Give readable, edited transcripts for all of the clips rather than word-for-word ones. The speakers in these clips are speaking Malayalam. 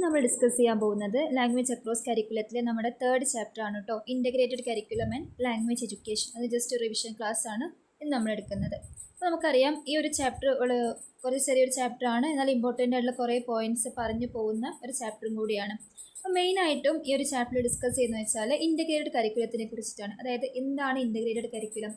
നമ്മൾ ഡിസ്കസ് ചെയ്യാൻ പോകുന്നത് ലാംഗ്വേജ് അക്രോസ് കരിക്കുലത്തിലെ നമ്മുടെ തേർഡ് ചാപ്റ്റർ ആണ് കേട്ടോ. Integrated curriculum and language education. അത് ജസ്റ്റ് റിവിഷൻ ക്ലാസ് ആണ് ഇന്ന് നമ്മൾ എടുക്കുന്നത്. അപ്പോൾ നമുക്കറിയാം ഈ ഒരു ചാപ്റ്റർ കുറച്ച് ചെറിയൊരു ചാപ്റ്റർ ആണ്, എന്നാൽ ഇമ്പോർട്ടൻ്റ് ആയിട്ടുള്ള കുറേ പോയിന്റ്സ് പറഞ്ഞു പോകുന്ന ഒരു ചാപ്റ്ററും കൂടിയാണ്. അപ്പോൾ മെയിനായിട്ടും ഈ ഒരു ചാപ്റ്റർ ഡിസ്കസ് ചെയ്യുന്നത് വെച്ചാൽ ഇൻ്റഗ്രേറ്റഡ് കരിക്കുലത്തിനെ കുറിച്ചിട്ടാണ്. അതായത് എന്താണ് ഇൻ്റഗ്രേറ്റഡ് കരിക്കുലം,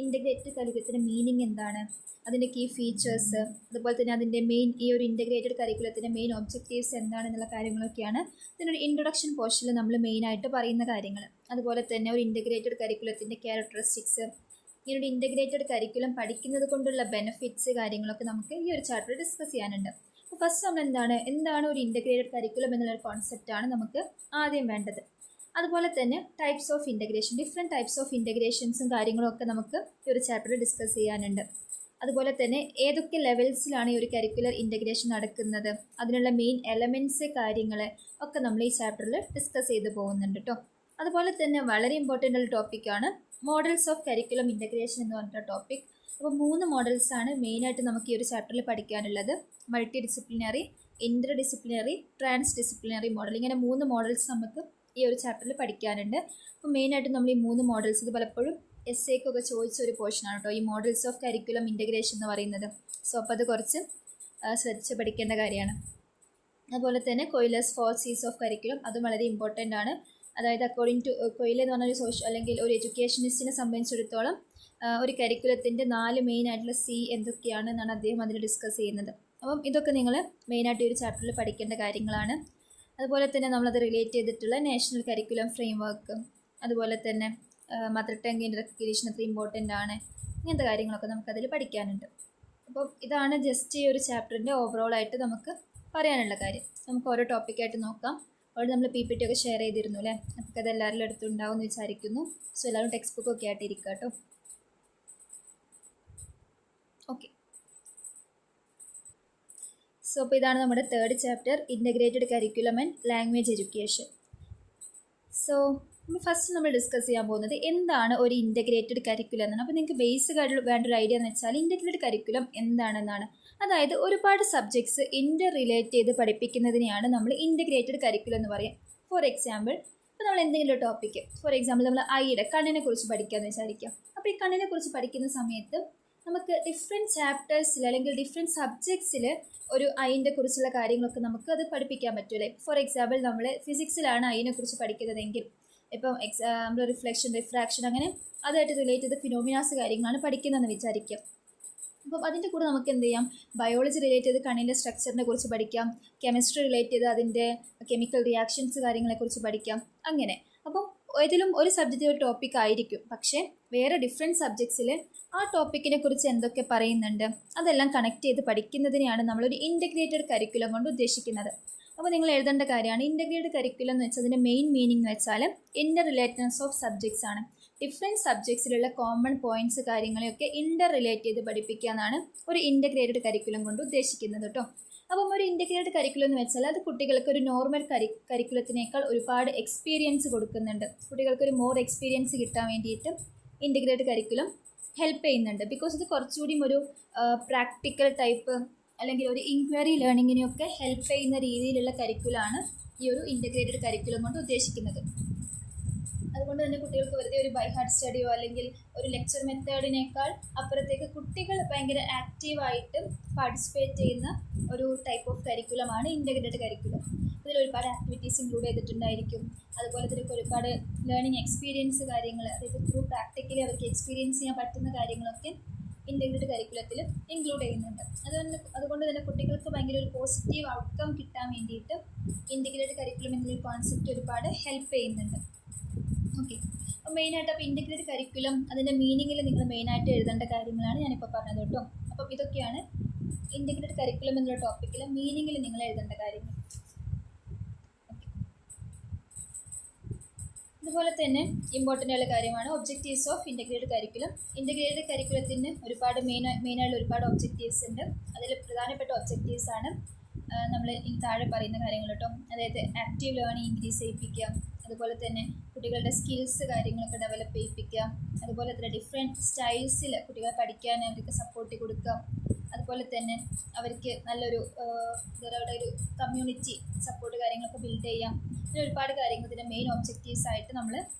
ഇൻ്റഗ്രേറ്റഡ് കരിക്കുലത്തിൻ്റെ മീനിങ് എന്താണ്, അതിൻ്റെ കീ ഫീച്ചേഴ്സ്, അതുപോലെ തന്നെ അതിൻ്റെ മെയിൻ ഈ ഒരു ഇൻ്റഗ്രേറ്റഡ് കരിക്കുലത്തിൻ്റെ മെയിൻ ഒബ്ജക്റ്റീവ്സ് എന്താണെന്നുള്ള കാര്യങ്ങളൊക്കെയാണ് ഇതിനൊരു ഇൻട്രൊഡക്ഷൻ പോർഷനിൽ നമ്മൾ മെയിനായിട്ട് പറയുന്ന കാര്യങ്ങൾ. അതുപോലെ തന്നെ ഒരു ഇൻ്റഗ്രേറ്റഡ് കരിക്കുലത്തിൻ്റെ ക്യാരക്ടറിസ്റ്റിക്സ്, ഈ ഒരു ഇൻ്റഗ്രേറ്റഡ് കരിക്കുലം പഠിക്കുന്നത് കൊണ്ടുള്ള ബെനിഫിറ്റ്സ് കാര്യങ്ങളൊക്കെ നമുക്ക് ഈ ഒരു ചാപ്റ്റർ ഡിസ്കസ് ചെയ്യാനുണ്ട്. അപ്പോൾ ഫസ്റ്റ് നമ്മൾ എന്താണ് ഒരു ഇൻ്റഗ്രേറ്റഡ് കരിക്കുലം എന്നുള്ളൊരു കോൺസെപ്റ്റാണ് നമുക്ക് ആദ്യം വേണ്ടത്. അതുപോലെ തന്നെ types of integration, different types of ഇൻ്റഗ്രേഷൻസും കാര്യങ്ങളും ഒക്കെ നമുക്ക് ഈ ഒരു ചാപ്റ്ററിൽ ഡിസ്കസ് ചെയ്യാനുണ്ട്. അതുപോലെ തന്നെ ഏതൊക്കെ ലെവൽസിലാണ് ഈ ഒരു കരിക്കുലർ ഇൻ്റഗ്രേഷൻ നടക്കുന്നത്, അതിനുള്ള മെയിൻ എലമെൻറ്റ്സ് കാര്യങ്ങൾ ഒക്കെ നമ്മൾ ഈ ചാപ്റ്ററിൽ ഡിസ്കസ് ചെയ്ത് പോകുന്നുണ്ട് കേട്ടോ. അതുപോലെ തന്നെ വളരെ ഇമ്പോർട്ടൻ്റ് ഉള്ള ടോപ്പിക്കാണ് മോഡൽസ് ഓഫ് കരിക്കുലം ഇൻ്റഗ്രേഷൻ എന്ന് പറഞ്ഞിട്ടുള്ള ടോപ്പിക്. അപ്പോൾ 3 മോഡൽസാണ് മെയിനായിട്ട് നമുക്ക് ഈ ഒരു ചാപ്റ്ററിൽ പഠിക്കാനുള്ളത്. മൾട്ടി ഡിസിപ്ലിനറി, ഇൻ്റർ ഡിസിപ്ലിനറി, ട്രാൻസ് ഡിസിപ്ലിനറി മോഡൽ. ഇങ്ങനെ 3 മോഡൽസ് നമുക്ക് ഈ ഒരു ചാപ്റ്ററിൽ പഠിക്കാനുണ്ട്. അപ്പോൾ മെയിനായിട്ട് നമ്മൾ ഈ 3 മോഡൽസ്, ഇത് പലപ്പോഴും എസ്സേക്കൊക്കെ ചോദിച്ച ഒരു പോർഷനാണ് കേട്ടോ, ഈ മോഡൽസ് ഓഫ് കരിക്കുലം ഇൻ്റഗ്രേഷൻ എന്ന് പറയുന്നത്. സോ അപ്പോൾ അത് കുറച്ച് ശ്രദ്ധിച്ച് പഠിക്കേണ്ട കാര്യമാണ്. അതുപോലെ തന്നെ കൊയിലേഴ്സ് 4 C's ഓഫ് കരിക്കുലം, അതും വളരെ ഇമ്പോർട്ടൻ്റ് ആണ്. അതായത് അക്കോർഡിംഗ് ടു കൊയിലെ എന്ന് പറഞ്ഞൊരു സോഷ്യൽ അല്ലെങ്കിൽ ഒരു എഡ്യൂക്കേഷനിസ്റ്റിനെ സംബന്ധിച്ചിടത്തോളം ഒരു കരിക്കുലത്തിൻ്റെ 4 മെയിൻ ആയിട്ടുള്ള സി എന്തൊക്കെയാണ് എന്നാണ് അദ്ദേഹം അതിൽ ഡിസ്കസ് ചെയ്യുന്നത്. അപ്പം ഇതൊക്കെ നിങ്ങൾ മെയിനായിട്ട് ഈ ഒരു ചാപ്റ്ററിൽ പഠിക്കേണ്ട കാര്യങ്ങളാണ്. അതുപോലെ തന്നെ നമ്മളത് റിലേറ്റ് ചെയ്തിട്ടുള്ള നാഷണൽ കരിക്കുലം ഫ്രെയിം വർക്ക്, അതുപോലെ തന്നെ മദർ ടങ്ങിൻ്റെ റെക്കഗ്നീഷൻ അത്ര ഇമ്പോർട്ടൻ്റ് ആണ്. ഇങ്ങനത്തെ കാര്യങ്ങളൊക്കെ നമുക്കതിൽ പഠിക്കാനുണ്ട്. അപ്പം ഇതാണ് ജസ്റ്റ് ഈ ഒരു ചാപ്റ്ററിൻ്റെ ഓവറോൾ ആയിട്ട് നമുക്ക് പറയാനുള്ള കാര്യം. നമുക്ക് ഓരോ ടോപ്പിക്കായിട്ട് നോക്കാം. അവിടെ നമ്മൾ PPT ഒക്കെ ഷെയർ ചെയ്തിരുന്നു അല്ലേ, നമുക്ക് അത് എല്ലാവരുടെ അടുത്തും ഉണ്ടാവും എന്ന് വിചാരിക്കുന്നു. സോ എല്ലാവരും ടെക്സ്റ്റ് ബുക്കൊക്കെ ആയിട്ട് ഇരിക്കുക കേട്ടോ. ഓക്കെ, സോ അപ്പോൾ ഇതാണ് നമ്മുടെ third chapter, integrated curriculum and language education. So first നമ്മൾ ഡിസ്കസ് ചെയ്യാൻ പോകുന്നത് എന്താണ് ഒരു ഇൻ്റഗ്രേറ്റഡ് കരിക്കുലം എന്നാണ്. അപ്പോൾ നിങ്ങൾക്ക് ബേസിക് ആയിട്ട് വേണ്ട ഒരു ഐഡിയ എന്ന് വെച്ചാൽ ഇൻ്റഗ്രേറ്റഡ് കരിക്കുലം എന്താണെന്നാണ്. അതായത് ഒരുപാട് സബ്ജക്ട്സ് ഇൻ്റർ റിലേറ്റ് ചെയ്ത് പഠിപ്പിക്കുന്നതിനെയാണ് നമ്മൾ ഇൻ്റഗ്രേറ്റഡ് കരിക്കുലം എന്ന് പറയാം. ഫോർ എക്സാമ്പിൾ, ഇപ്പോൾ നമ്മൾ എന്തെങ്കിലും ഒരു ടോപ്പിക്ക്, ഫോർ എക്സാമ്പിൾ നമ്മൾ കണ്ണിനെ കുറിച്ച് പഠിക്കാമെന്ന് വിചാരിക്കാം. അപ്പോൾ ഈ കണ്ണിനെ കുറിച്ച് പഠിക്കുന്ന സമയത്ത് നമുക്ക് ഡിഫറെൻറ്റ് ചാപ്റ്റേഴ്സിൽ അല്ലെങ്കിൽ ഡിഫറെൻറ്റ് സബ്ജക്ട്സിൽ ഒരു ഐൻ്റെ കുറിച്ചുള്ള കാര്യങ്ങളൊക്കെ നമുക്ക് അത് പഠിപ്പിക്കാൻ പറ്റൂലേ. ഫോർ എക്സാമ്പിൾ നമ്മൾ ഫിസിക്സിലാണ് ഐനെ കുറിച്ച് പഠിക്കുന്നതെങ്കിൽ ഇപ്പം നമ്മൾ റിഫ്ലക്ഷൻ, റിഫ്രാക്ഷൻ, അങ്ങനെ അതായിട്ട് റിലേറ്റ് ചെയ്ത ഫിനോമിനാസ് കാര്യങ്ങളാണ് പഠിക്കുന്നതെന്ന് വിചാരിക്കാം. അപ്പം അതിൻ്റെ കൂടെ നമുക്ക് എന്ത് ചെയ്യാം, ബയോളജി റിലേറ്റ് ചെയ്ത് കണ്ണിൻ്റെ സ്ട്രക്ചറിനെ കുറിച്ച് പഠിക്കാം, കെമിസ്ട്രി റിലേറ്റ് ചെയ്ത് അതിൻ്റെ കെമിക്കൽ റിയാക്ഷൻസ് കാര്യങ്ങളെക്കുറിച്ച് പഠിക്കാം. അങ്ങനെ അപ്പം ഏതിലും ഒരു സബ്ജക്റ്റ് ഒരു ടോപ്പിക് ആയിരിക്കും, പക്ഷേ വേറെ ഡിഫറെൻറ്റ് സബ്ജക്ട്സിൽ ആ ടോപ്പിക്കിനെ കുറിച്ച് എന്തൊക്കെ പറയുന്നുണ്ട് അതെല്ലാം കണക്ട് ചെയ്ത് പഠിക്കുന്നതിനെയാണ് നമ്മളൊരു ഇൻ്റഗ്രേറ്റഡ് കരിക്കുലം കൊണ്ട് ഉദ്ദേശിക്കുന്നത്. അപ്പോൾ നിങ്ങൾ എഴുതേണ്ട കാര്യമാണ് ഇൻ്റഗ്രേറ്റഡ് കരിക്കുലം എന്ന് വെച്ചാൽ അതിൻ്റെ മെയിൻ മീനിങ് എന്ന് വെച്ചാൽ ഇൻ്റർ റിലേറ്റഡ്നെസ് ഓഫ് സബ്ജക്ട്സ് ആണ്. ഡിഫറെൻറ്റ് സബ്ജക്ട്സിലുള്ള കോമൺ പോയിൻറ്റ്സ് കാര്യങ്ങളെയൊക്കെ ഇൻ്റർ റിലേറ്റ് ചെയ്ത് പഠിപ്പിക്കുക എന്നാണ് ഒരു ഇൻ്റഗ്രേറ്റഡ് കരിക്കുലം കൊണ്ട് ഉദ്ദേശിക്കുന്നത് കേട്ടോ. അപ്പം ഒരു ഇൻ്റഗ്രേറ്റഡ് കരിക്കുലം എന്ന് വെച്ചാൽ അത് കുട്ടികൾക്ക് ഒരു നോർമൽ കരിക്കുലത്തിനേക്കാൾ ഒരുപാട് എക്സ്പീരിയൻസ് കൊടുക്കുന്നുണ്ട്. കുട്ടികൾക്കൊരു മോർ എക്സ്പീരിയൻസ് കിട്ടാൻ വേണ്ടിയിട്ട് ഇൻ്റഗ്രേറ്റഡ് കരിക്കുലം ഹെൽപ്പ് ചെയ്യുന്നുണ്ട്. ബിക്കോസ് ഇത് കുറച്ചുകൂടി ഒരു പ്രാക്ടിക്കൽ ടൈപ്പ് അല്ലെങ്കിൽ ഒരു ഇൻക്വയറി ലേണിങ്ങിനെയൊക്കെ ഹെൽപ്പ് ചെയ്യുന്ന രീതിയിലുള്ള കരിക്കുലാണ് ഈ ഒരു ഇൻ്റഗ്രേറ്റഡ് കരിക്കുലം കൊണ്ട് ഉദ്ദേശിക്കുന്നത്. അതുകൊണ്ട് തന്നെ കുട്ടികൾക്ക് വെറുതെ ഒരു ബൈ ഹാർട്ട് സ്റ്റഡിയോ അല്ലെങ്കിൽ ഒരു ലെക്ചർ മെത്തേഡിനേക്കാൾ അപ്പുറത്തേക്ക് കുട്ടികൾ ഭയങ്കര ആക്റ്റീവായിട്ട് പാർട്ടിസിപ്പേറ്റ് ചെയ്യുന്ന ഒരു ടൈപ്പ് ഓഫ് കരിക്കുലമാണ് ഇൻ്റഗ്രേറ്റഡ് കരിക്കുലം. ഇതിൽ ഒരുപാട് ആക്ടിവിറ്റീസ് ഇൻക്ലൂഡ് ചെയ്തിട്ടുണ്ടായിരിക്കും. അതുപോലെ തന്നെ ഒരുപാട് ലേണിംഗ് എക്സ്പീരിയൻസ് കാര്യങ്ങൾ, അതായത് ത്രൂ പ്രാക്ടിക്കലി അവർക്ക് എക്സ്പീരിയൻസ് ചെയ്യാൻ പറ്റുന്ന കാര്യങ്ങളൊക്കെ ഇൻ്റഗ്രേറ്റഡ് കരിക്കുലത്തിൽ ഇൻക്ലൂഡ് ചെയ്യുന്നുണ്ട്. അതുകൊണ്ട് തന്നെ കുട്ടികൾക്ക് ഭയങ്കര ഒരു പോസിറ്റീവ് ഔട്ട്കം കിട്ടാൻ വേണ്ടിയിട്ട് ഇൻ്റഗ്രേറ്റഡ് കരിക്കുലം എന്നൊരു കോൺസെപ്റ്റ് ഒരുപാട് ഹെൽപ്പ് ചെയ്യുന്നുണ്ട്. ഓക്കെ, അപ്പോൾ മെയിനായിട്ട് അപ്പോൾ ഇൻ്റഗ്രേറ്റഡ് കരിക്കുലം അതിൻ്റെ മീനിങ്ങിൽ നിങ്ങൾ മെയിനായിട്ട് എഴുതേണ്ട കാര്യങ്ങളാണ് ഞാനിപ്പോൾ പറഞ്ഞത് കേട്ടോ. അപ്പം ഇതൊക്കെയാണ് ഇൻ്റഗ്രേറ്റഡ് കരിക്കുലം എന്നുള്ള ടോപ്പിക്കിൽ മീനിങ്ങിൽ നിങ്ങൾ എഴുതേണ്ട കാര്യങ്ങൾ. അതുപോലെ തന്നെ ഇമ്പോർട്ടൻ്റ് ആയുള്ള കാര്യമാണ് objectives of integrated curriculum. Integrated കരിക്കുലത്തിന് ഒരുപാട് മെയിനായുള്ള ഒരുപാട് ഒബ്ജക്റ്റീവ്സ് ഉണ്ട്. അതിൽ പ്രധാനപ്പെട്ട ഒബ്ജക്റ്റീവ്സ് ആണ് നമ്മൾ ഈ താഴെ പറയുന്ന കാര്യങ്ങൾ കേട്ടോ. അതായത് ആക്റ്റീവ് ലേണിംഗ് ഇൻക്രീസ് ചെയ്യിപ്പിക്കുക, അതുപോലെ തന്നെ കുട്ടികളുടെ സ്കിൽസ് കാര്യങ്ങളൊക്കെ ഡെവലപ്പ് ചെയ്യിപ്പിക്കുക, അതുപോലെ തന്നെ ഡിഫറെൻറ്റ് സ്റ്റൈൽസിൽ കുട്ടികളെ പഠിക്കാൻ അവർക്ക് സപ്പോർട്ട് കൊടുക്കുക, അതുപോലെ തന്നെ അവർക്ക് നല്ലൊരു അവരുടെ ഒരു കമ്മ്യൂണിറ്റി സപ്പോർട്ട് കാര്യങ്ങളൊക്കെ ബിൽഡ് ചെയ്യാം. അങ്ങനെ ഒരുപാട് കാര്യങ്ങൾ ഇതിൻ്റെ മെയിൻ ഒബ്ജക്റ്റീവ്സ് ആയിട്ട് നമ്മൾ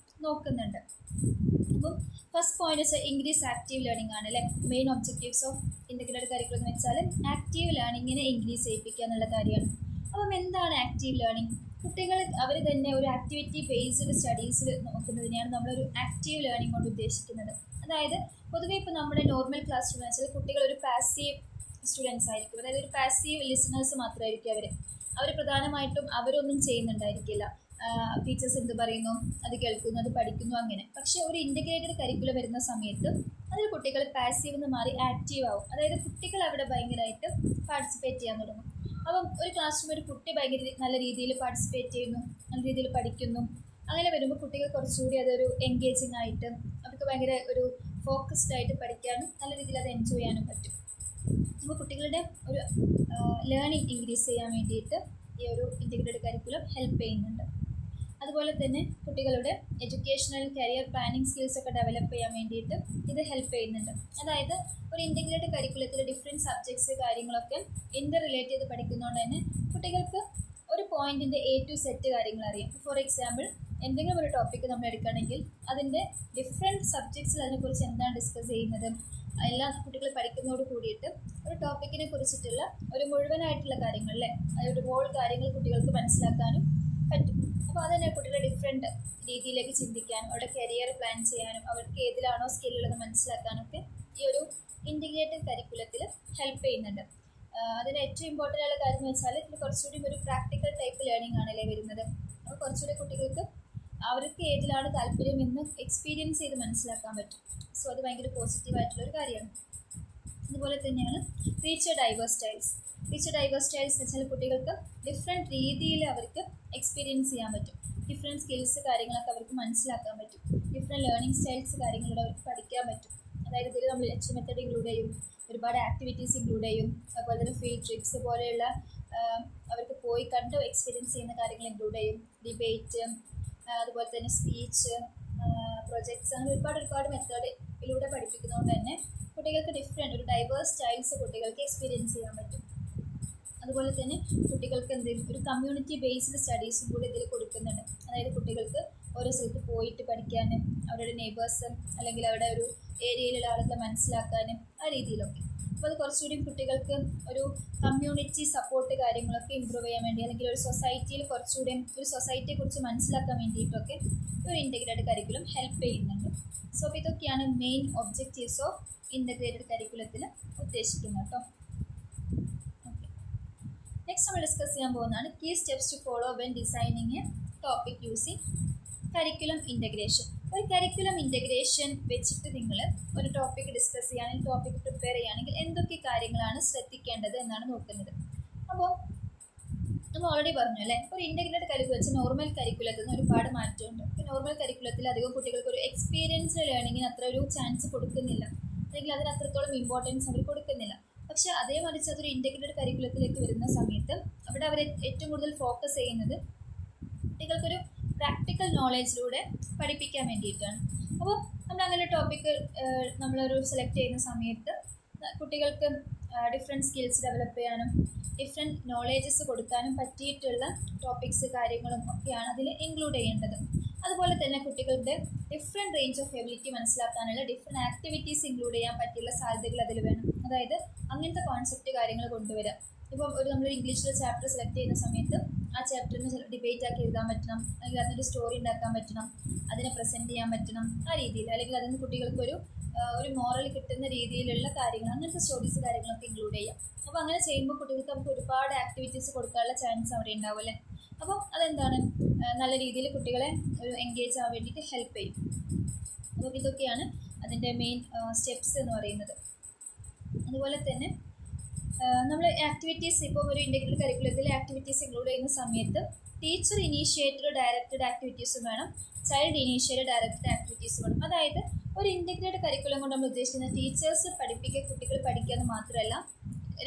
നോക്കുന്നുണ്ട്. അപ്പം ഫസ്റ്റ് പോയിന്റ് വെച്ചാൽ ഇൻക്രീസ് ആക്റ്റീവ് ലേണിംഗ് ആണ് അല്ലേ. Main objectives of integrated curriculum എന്ന് വെച്ചാൽ ആക്റ്റീവ് ലേണിങ്ങിനെ ഇൻക്രീസ് ചെയ്യിപ്പിക്കുക എന്നുള്ള കാര്യമാണ്. അപ്പം എന്താണ് ആക്റ്റീവ് ലേണിംഗ്? കുട്ടികൾ അവർ തന്നെ ഒരു ആക്ടിവിറ്റി ബേസ്ഡ് സ്റ്റഡീസിൽ നോക്കുന്നതിനെയാണ് നമ്മളൊരു ആക്റ്റീവ് ലേണിംഗ് കൊണ്ട് ഉദ്ദേശിക്കുന്നത്. അതായത് പൊതുവേ ഇപ്പോൾ നമ്മുടെ നോർമൽ ക്ലാസ് സ്റ്റുഡൻസിൽ കുട്ടികൾ ഒരു പാസീവ് സ്റ്റുഡൻസ് ആയിരിക്കും. അതായത് ഒരു പാസീവ് ലിസണേഴ്സ് മാത്രമായിരിക്കും അവർ പ്രധാനമായിട്ടും അവരൊന്നും ചെയ്യുന്നുണ്ടായിരിക്കില്ല. ടീച്ചേഴ്സ് എന്ത് പറയുന്നു അത് കേൾക്കുന്നു, അത് പഠിക്കുന്നു, അങ്ങനെ. പക്ഷേ ഒരു ഇൻ്റഗ്രേറ്റഡ് കരിക്കുലം വരുന്ന സമയത്ത് അതിൽ കുട്ടികൾ പാസീവ് എന്ന് മാറി ആക്റ്റീവ് ആവും. അതായത് കുട്ടികൾ അവിടെ ഭയങ്കരമായിട്ട് പാർട്ടിസിപ്പേറ്റ് ചെയ്യാൻ തുടങ്ങും. അപ്പം ഒരു ക്ലാസ് റൂമിൽ ഒരു കുട്ടി ഭയങ്കര നല്ല രീതിയിൽ പാർട്ടിസിപ്പേറ്റ് ചെയ്യുന്നു, നല്ല രീതിയിൽ പഠിക്കുന്നു. അങ്ങനെ വരുമ്പോൾ കുട്ടികൾ കുറച്ചുകൂടി അതൊരു എൻഗേജിങ് ആയിട്ട് അവർക്ക് ഭയങ്കര ഒരു ഫോക്കസ്ഡ് ആയിട്ട് പഠിക്കാനും നല്ല രീതിയിൽ അത് എൻജോയ് ചെയ്യാനും പറ്റും. അപ്പോൾ കുട്ടികളുടെ ഒരു ലേണിംഗ് ഇൻക്രീസ് ചെയ്യാൻ വേണ്ടിയിട്ട് ഈ ഒരു ഇൻ്റഗ്രേറ്റഡ് കരിക്കുലം ഹെൽപ്പ് ചെയ്യുന്നുണ്ട്. അതുപോലെ തന്നെ കുട്ടികളുടെ എഡ്യൂക്കേഷണൽ കരിയർ പ്ലാനിങ് സ്കിൽസ് ഒക്കെ ഡെവലപ്പ് ചെയ്യാൻ വേണ്ടിയിട്ട് ഇത് ഹെൽപ്പ് ചെയ്യുന്നുണ്ട്. അതായത് ഒരു ഇൻ്റഗ്രേറ്റഡ് കരിക്കുലത്തിൽ ഡിഫറെൻറ്റ് സബ്ജക്ട്സ് കാര്യങ്ങളൊക്കെ ഇൻ്റർ റിലേറ്റ് ചെയ്ത് പഠിക്കുന്നതുകൊണ്ട് തന്നെ കുട്ടികൾക്ക് ഒരു പോയിൻറ്റിൻ്റെ A to Z കാര്യങ്ങൾ അറിയാം. ഫോർ എക്സാമ്പിൾ എന്തെങ്കിലും ഒരു ടോപ്പിക്ക് നമ്മൾ എടുക്കുകയാണെങ്കിൽ അതിൻ്റെ ഡിഫറെൻറ്റ് സബ്ജക്ട്സിൽ അതിനെക്കുറിച്ച് എന്താണ് ഡിസ്കസ് ചെയ്യുന്നത് എല്ലാ കുട്ടികൾ പഠിക്കുന്നതോട് കൂടിയിട്ട് ഒരു ടോപ്പിക്കിനെ കുറിച്ചിട്ടുള്ള ഒരു മുഴുവനായിട്ടുള്ള കാര്യങ്ങൾ അല്ലേ, അതൊരു ഹോൾ കാര്യങ്ങൾ കുട്ടികൾക്ക് മനസ്സിലാക്കാനും പറ്റും. അപ്പോൾ അതുതന്നെ കുട്ടികളെ ഡിഫറെൻറ്റ് രീതിയിലേക്ക് ചിന്തിക്കാനും അവരുടെ കരിയർ പ്ലാൻ ചെയ്യാനും അവർക്ക് ഏതിലാണോ സ്കില്ലുള്ളത് മനസ്സിലാക്കാനൊക്കെ ഈ ഒരു ഇൻ്റഗ്രേറ്റഡ് കരിക്കുലത്തിൽ ഹെൽപ്പ് ചെയ്യുന്നുണ്ട്. അതിന് ഏറ്റവും ഇമ്പോർട്ടൻ്റ് ആയ കാര്യം എന്ന് വെച്ചാൽ ഇതിൽ കുറച്ചുകൂടി ഒരു പ്രാക്ടിക്കൽ ടൈപ്പ് ലേണിംഗ് ആണല്ലേ വരുന്നത്. അപ്പോൾ കുറച്ചുകൂടി കുട്ടികൾക്ക് അവർക്ക് ഏതിലാണ് താല്പര്യം എന്ന് എക്സ്പീരിയൻസ് ചെയ്ത് മനസ്സിലാക്കാൻ പറ്റും. സോ അത് ഭയങ്കര പോസിറ്റീവായിട്ടുള്ളൊരു കാര്യമാണ്. അതുപോലെ തന്നെയാണ് teacher diverse styles. Teacher diverse styles എന്ന് വെച്ചാൽ കുട്ടികൾക്ക് ഡിഫറെൻറ്റ് രീതിയിൽ അവർക്ക് എക്സ്പീരിയൻസ് ചെയ്യാൻ പറ്റും. ഡിഫറെൻറ്റ് സ്കിൽസ് കാര്യങ്ങളൊക്കെ അവർക്ക് മനസ്സിലാക്കാൻ പറ്റും. ഡിഫറെൻറ്റ് ലേണിംഗ് സ്റ്റൈൽസ് കാര്യങ്ങളിലൂടെ അവർക്ക് പഠിക്കാൻ പറ്റും. അതായത് ഇതിൽ നമ്മൾ ലെക്ചർ മെത്തഡ് ഇൻക്ലൂഡ് ചെയ്യും, ഒരുപാട് ആക്ടിവിറ്റീസ് ഇൻക്ലൂഡ് ചെയ്യും, അതുപോലെ തന്നെ ഫീൽഡ് ട്രിപ്സ് പോലെയുള്ള അവർക്ക് പോയി കണ്ട് എക്സ്പീരിയൻസ് ചെയ്യുന്ന കാര്യങ്ങൾ ഇൻക്ലൂഡ് ചെയ്യും. ഡിബേറ്റ്, അതുപോലെ തന്നെ സ്പീച്ച്, പ്രൊജക്ട്സ്, അങ്ങനെ ഒരുപാട് മെത്തേഡിലൂടെ പഠിപ്പിക്കുന്നതുകൊണ്ട് തന്നെ കുട്ടികൾക്ക് ഡിഫറെൻറ്റ് ഒരു ഡൈവേഴ്സ് സ്റ്റൈൽസ് കുട്ടികൾക്ക് എക്സ്പീരിയൻസ് ചെയ്യാൻ പറ്റും. അതുപോലെ തന്നെ കുട്ടികൾക്ക് എന്തെങ്കിലും ഒരു കമ്മ്യൂണിറ്റി ബേസ്ഡ് സ്റ്റഡീസും കൂടി ഇതിൽ കൊടുക്കുന്നുണ്ട്. അതായത് കുട്ടികൾക്ക് ഓരോ സ്ഥലത്ത് പോയിട്ട് പഠിക്കാനും അവരുടെ നെയ്ബേഴ്സ് അല്ലെങ്കിൽ അവരുടെ ഒരു ഏരിയയിലുള്ള ആളുകളെ മനസ്സിലാക്കാനും ആ രീതിയിലൊക്കെ. അപ്പോൾ അത് കുറച്ചുകൂടി കുട്ടികൾക്ക് ഒരു കമ്മ്യൂണിറ്റി സപ്പോർട്ട് കാര്യങ്ങളൊക്കെ ഇമ്പ്രൂവ് ചെയ്യാൻ വേണ്ടി അല്ലെങ്കിൽ ഒരു സൊസൈറ്റിയിൽ കുറച്ചുകൂടി ഒരു സൊസൈറ്റിയെക്കുറിച്ച് മനസ്സിലാക്കാൻ വേണ്ടിയിട്ടൊക്കെ ഒരു ഇൻ്റഗ്രേറ്റഡ് കരിക്കുലം ഹെൽപ്പ് ചെയ്യുന്നുണ്ട്. സോ അപ്പോൾ ഇതൊക്കെയാണ് മെയിൻ ഒബ്ജക്റ്റീവ്സ് ഓഫ് ഇൻ്റഗ്രേറ്റഡ് കരിക്കുലത്തിൽ ഉദ്ദേശിക്കുന്നത് കേട്ടോ. നെക്സ്റ്റ് നമ്മൾ ഡിസ്കസ് ചെയ്യാൻ പോകുന്നതാണ് key steps to follow when designing a topic using curriculum integration. ഒരു കരിക്കുലം ഇൻ്റഗ്രേഷൻ വെച്ചിട്ട് നിങ്ങൾ ഒരു ടോപ്പിക് ഡിസ്കസ് ചെയ്യുകയാണെങ്കിൽ ടോപ്പിക് പ്രിപ്പയർ ചെയ്യുകയാണെങ്കിൽ എന്തൊക്കെ കാര്യങ്ങളാണ് ശ്രദ്ധിക്കേണ്ടത് എന്നാണ് നോക്കുന്നത്. അപ്പോൾ നമ്മൾ ഓൾറെഡി പറഞ്ഞു അല്ലേ, ഒരു ഇൻ്റഗ്രേറ്റഡ് കരിക്കുലം വെച്ച് നോർമൽ കരിക്കുലത്തിൽ നിന്ന് ഒരുപാട് മാറ്റമുണ്ട്. ഇപ്പോൾ നോർമൽ കരിക്കുലത്തിൽ അധികം കുട്ടികൾക്ക് ഒരു എക്സ്പീരിയൻസ്ഡ് ലേണിങ്ങിന് അത്ര ഒരു ചാൻസ് കൊടുക്കുന്നില്ല, അല്ലെങ്കിൽ അതിന് അത്രത്തോളം ഇമ്പോർട്ടൻസ് അവർ കൊടുക്കുന്നില്ല. പക്ഷേ അതേ മറിച്ച് അതൊരു ഇൻ്റഗ്രേറ്റഡ് കരിക്കുലത്തിലേക്ക് വരുന്ന സമയത്ത് അവിടെ അവർ ഏറ്റവും കൂടുതൽ ഫോക്കസ് ചെയ്യുന്നത് കുട്ടികൾക്കൊരു പ്രാക്ടിക്കൽ നോളേജിലൂടെ പഠിപ്പിക്കാൻ വേണ്ടിയിട്ടാണ്. അപ്പോൾ നമ്മൾ അങ്ങനെ ടോപ്പിക്ക് നമ്മളൊരു സെലക്ട് ചെയ്യുന്ന സമയത്ത് കുട്ടികൾക്ക് ഡിഫറെൻറ്റ് സ്കിൽസ് ഡെവലപ്പ് ചെയ്യാനും ഡിഫറെൻറ്റ് നോളേജസ് കൊടുക്കാനും പറ്റിയിട്ടുള്ള ടോപ്പിക്സ് കാര്യങ്ങളും ഒക്കെയാണ് അതിൽ ഇൻക്ലൂഡ് ചെയ്യേണ്ടത്. അതുപോലെ തന്നെ കുട്ടികളുടെ ഡിഫറെൻറ്റ് റേഞ്ച് ഓഫ് എബിലിറ്റി മനസ്സിലാക്കാനുള്ള ഡിഫറെൻറ്റ് ആക്ടിവിറ്റീസ് ഇൻക്ലൂഡ് ചെയ്യാൻ പറ്റിയുള്ള സാധ്യതകൾ അതിൽ വേണം. അതായത് അങ്ങനത്തെ കോൺസെപ്റ്റ് കാര്യങ്ങൾ കൊണ്ടുവരാം. ഇപ്പം നമ്മളൊരു ഇംഗ്ലീഷിൽ ചാപ്റ്റർ സെലക്ട് ചെയ്യുന്ന സമയത്ത് ആ ചാപ്റ്ററിന് ഡിബേറ്റ് ആക്കി എഴുതാൻ പറ്റണം, അല്ലെങ്കിൽ അതിനൊരു സ്റ്റോറി ഉണ്ടാക്കാൻ പറ്റണം, അതിനെ പ്രസൻറ്റ് ചെയ്യാൻ പറ്റണം ആ രീതിയിൽ, അല്ലെങ്കിൽ അതിന് കുട്ടികൾക്കൊരു മോറൽ കിട്ടുന്ന രീതിയിലുള്ള കാര്യങ്ങൾ, അങ്ങനത്തെ സ്റ്റോറീസ് കാര്യങ്ങളൊക്കെ ഇൻക്ലൂഡ് ചെയ്യാം. അപ്പോൾ അങ്ങനെ ചെയ്യുമ്പോൾ കുട്ടികൾക്ക് നമുക്ക് ഒരുപാട് ആക്ടിവിറ്റീസ് കൊടുക്കാനുള്ള ചാൻസ് അവിടെ ഉണ്ടാവും അല്ലേ. അപ്പോൾ അതെന്താണ് നല്ല രീതിയിൽ കുട്ടികളെ ഒരു എൻഗേജ് ആവാൻ വേണ്ടിയിട്ട് ഹെൽപ്പ് ചെയ്യും. അപ്പോൾ ഇതൊക്കെയാണ് അതിൻ്റെ മെയിൻ സ്റ്റെപ്സ് എന്ന് പറയുന്നത്. അതുപോലെ തന്നെ നമ്മൾ ആക്ടിവിറ്റീസ് ഇപ്പോൾ ഒരു ഇൻ്റഗ്രേറ്റഡ് കരിക്കുലത്തിൽ ആക്ടിവിറ്റീസ് ഇൻക്ലൂഡ് ചെയ്യുന്ന സമയത്ത് ടീച്ചർ ഇനീഷ്യേറ്റഡ് ഡയറക്റ്റഡ് ആക്ടിവിറ്റീസും വേണം, ചൈൽഡ് ഇനീഷ്യേറ്റഡ് ഡയറക്റ്റഡ് ആക്ടിവിറ്റീസും വേണം. അതായത് ഒരു ഇൻ്റഗ്രേറ്റഡ് കരിക്കുലം കൊണ്ട് നമ്മൾ ഉദ്ദേശിക്കുന്നത് ടീച്ചേഴ്സ് പഠിപ്പിക്കുക, കുട്ടികൾ പഠിക്കുക എന്ന് മാത്രമല്ല,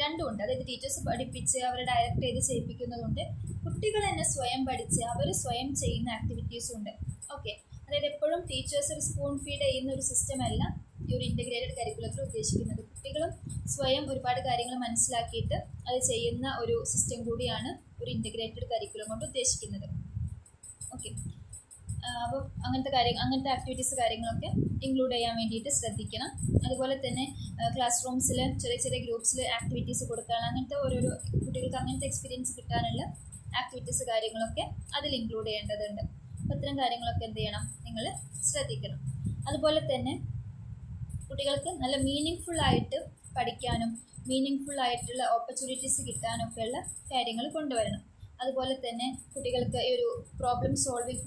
രണ്ടുമുണ്ട്. അതായത് ടീച്ചേഴ്സ് പഠിപ്പിച്ച് അവരെ ഡയറക്റ്റ് ചെയ്ത് ചെയ്യിപ്പിക്കുന്നതുകൊണ്ട് കുട്ടികൾ തന്നെ സ്വയം പഠിച്ച് അവർ സ്വയം ചെയ്യുന്ന ആക്ടിവിറ്റീസും ഉണ്ട്. ഓക്കെ, അതായത് എപ്പോഴും ടീച്ചേഴ്സ് ഒരു സ്പൂൺ ഫീഡ് ചെയ്യുന്ന ഒരു സിസ്റ്റം അല്ല ഈ ഒരു ഇൻ്റഗ്രേറ്റഡ് കരിക്കുലത്തിൽ ഉദ്ദേശിക്കുന്നത്. കുട്ടികളും സ്വയം ഒരുപാട് കാര്യങ്ങൾ മനസ്സിലാക്കിയിട്ട് അത് ചെയ്യുന്ന ഒരു സിസ്റ്റം കൂടിയാണ് ഒരു ഇൻ്റഗ്രേറ്റഡ് കരിക്കുലം കൊണ്ട് ഉദ്ദേശിക്കുന്നത്. ഓക്കെ, അപ്പോൾ അങ്ങനത്തെ ആക്ടിവിറ്റീസ് കാര്യങ്ങളൊക്കെ ഇൻക്ലൂഡ് ചെയ്യാൻ വേണ്ടിയിട്ട് ശ്രദ്ധിക്കണം. അതുപോലെ തന്നെ ക്ലാസ് റൂംസിൽ ചെറിയ ചെറിയ ഗ്രൂപ്പ്സിൽ ആക്ടിവിറ്റീസ് കൊടുക്കാൻ, അങ്ങനത്തെ ഓരോരോ കുട്ടികൾക്ക് അങ്ങനത്തെ എക്സ്പീരിയൻസ് കിട്ടാനുള്ള ആക്ടിവിറ്റീസ് കാര്യങ്ങളൊക്കെ അതിൽ ഇൻക്ലൂഡ് ചെയ്യേണ്ടതുണ്ട്. അപ്പോൾ ഇത്തരം കാര്യങ്ങളൊക്കെ എന്ത് ചെയ്യണം, നിങ്ങൾ ശ്രദ്ധിക്കണം. അതുപോലെ തന്നെ കുട്ടികൾക്ക് നല്ല മീനിങ് ഫുള്ളായിട്ട് പഠിക്കാനും മീനിങ് ഫുള്ളായിട്ടുള്ള ഓപ്പർച്യൂണിറ്റീസ് കിട്ടാനൊക്കെയുള്ള കാര്യങ്ങൾ കൊണ്ടുവരണം. അതുപോലെ തന്നെ കുട്ടികൾക്ക് ഈ ഒരു പ്രോബ്ലം സോൾവിങ്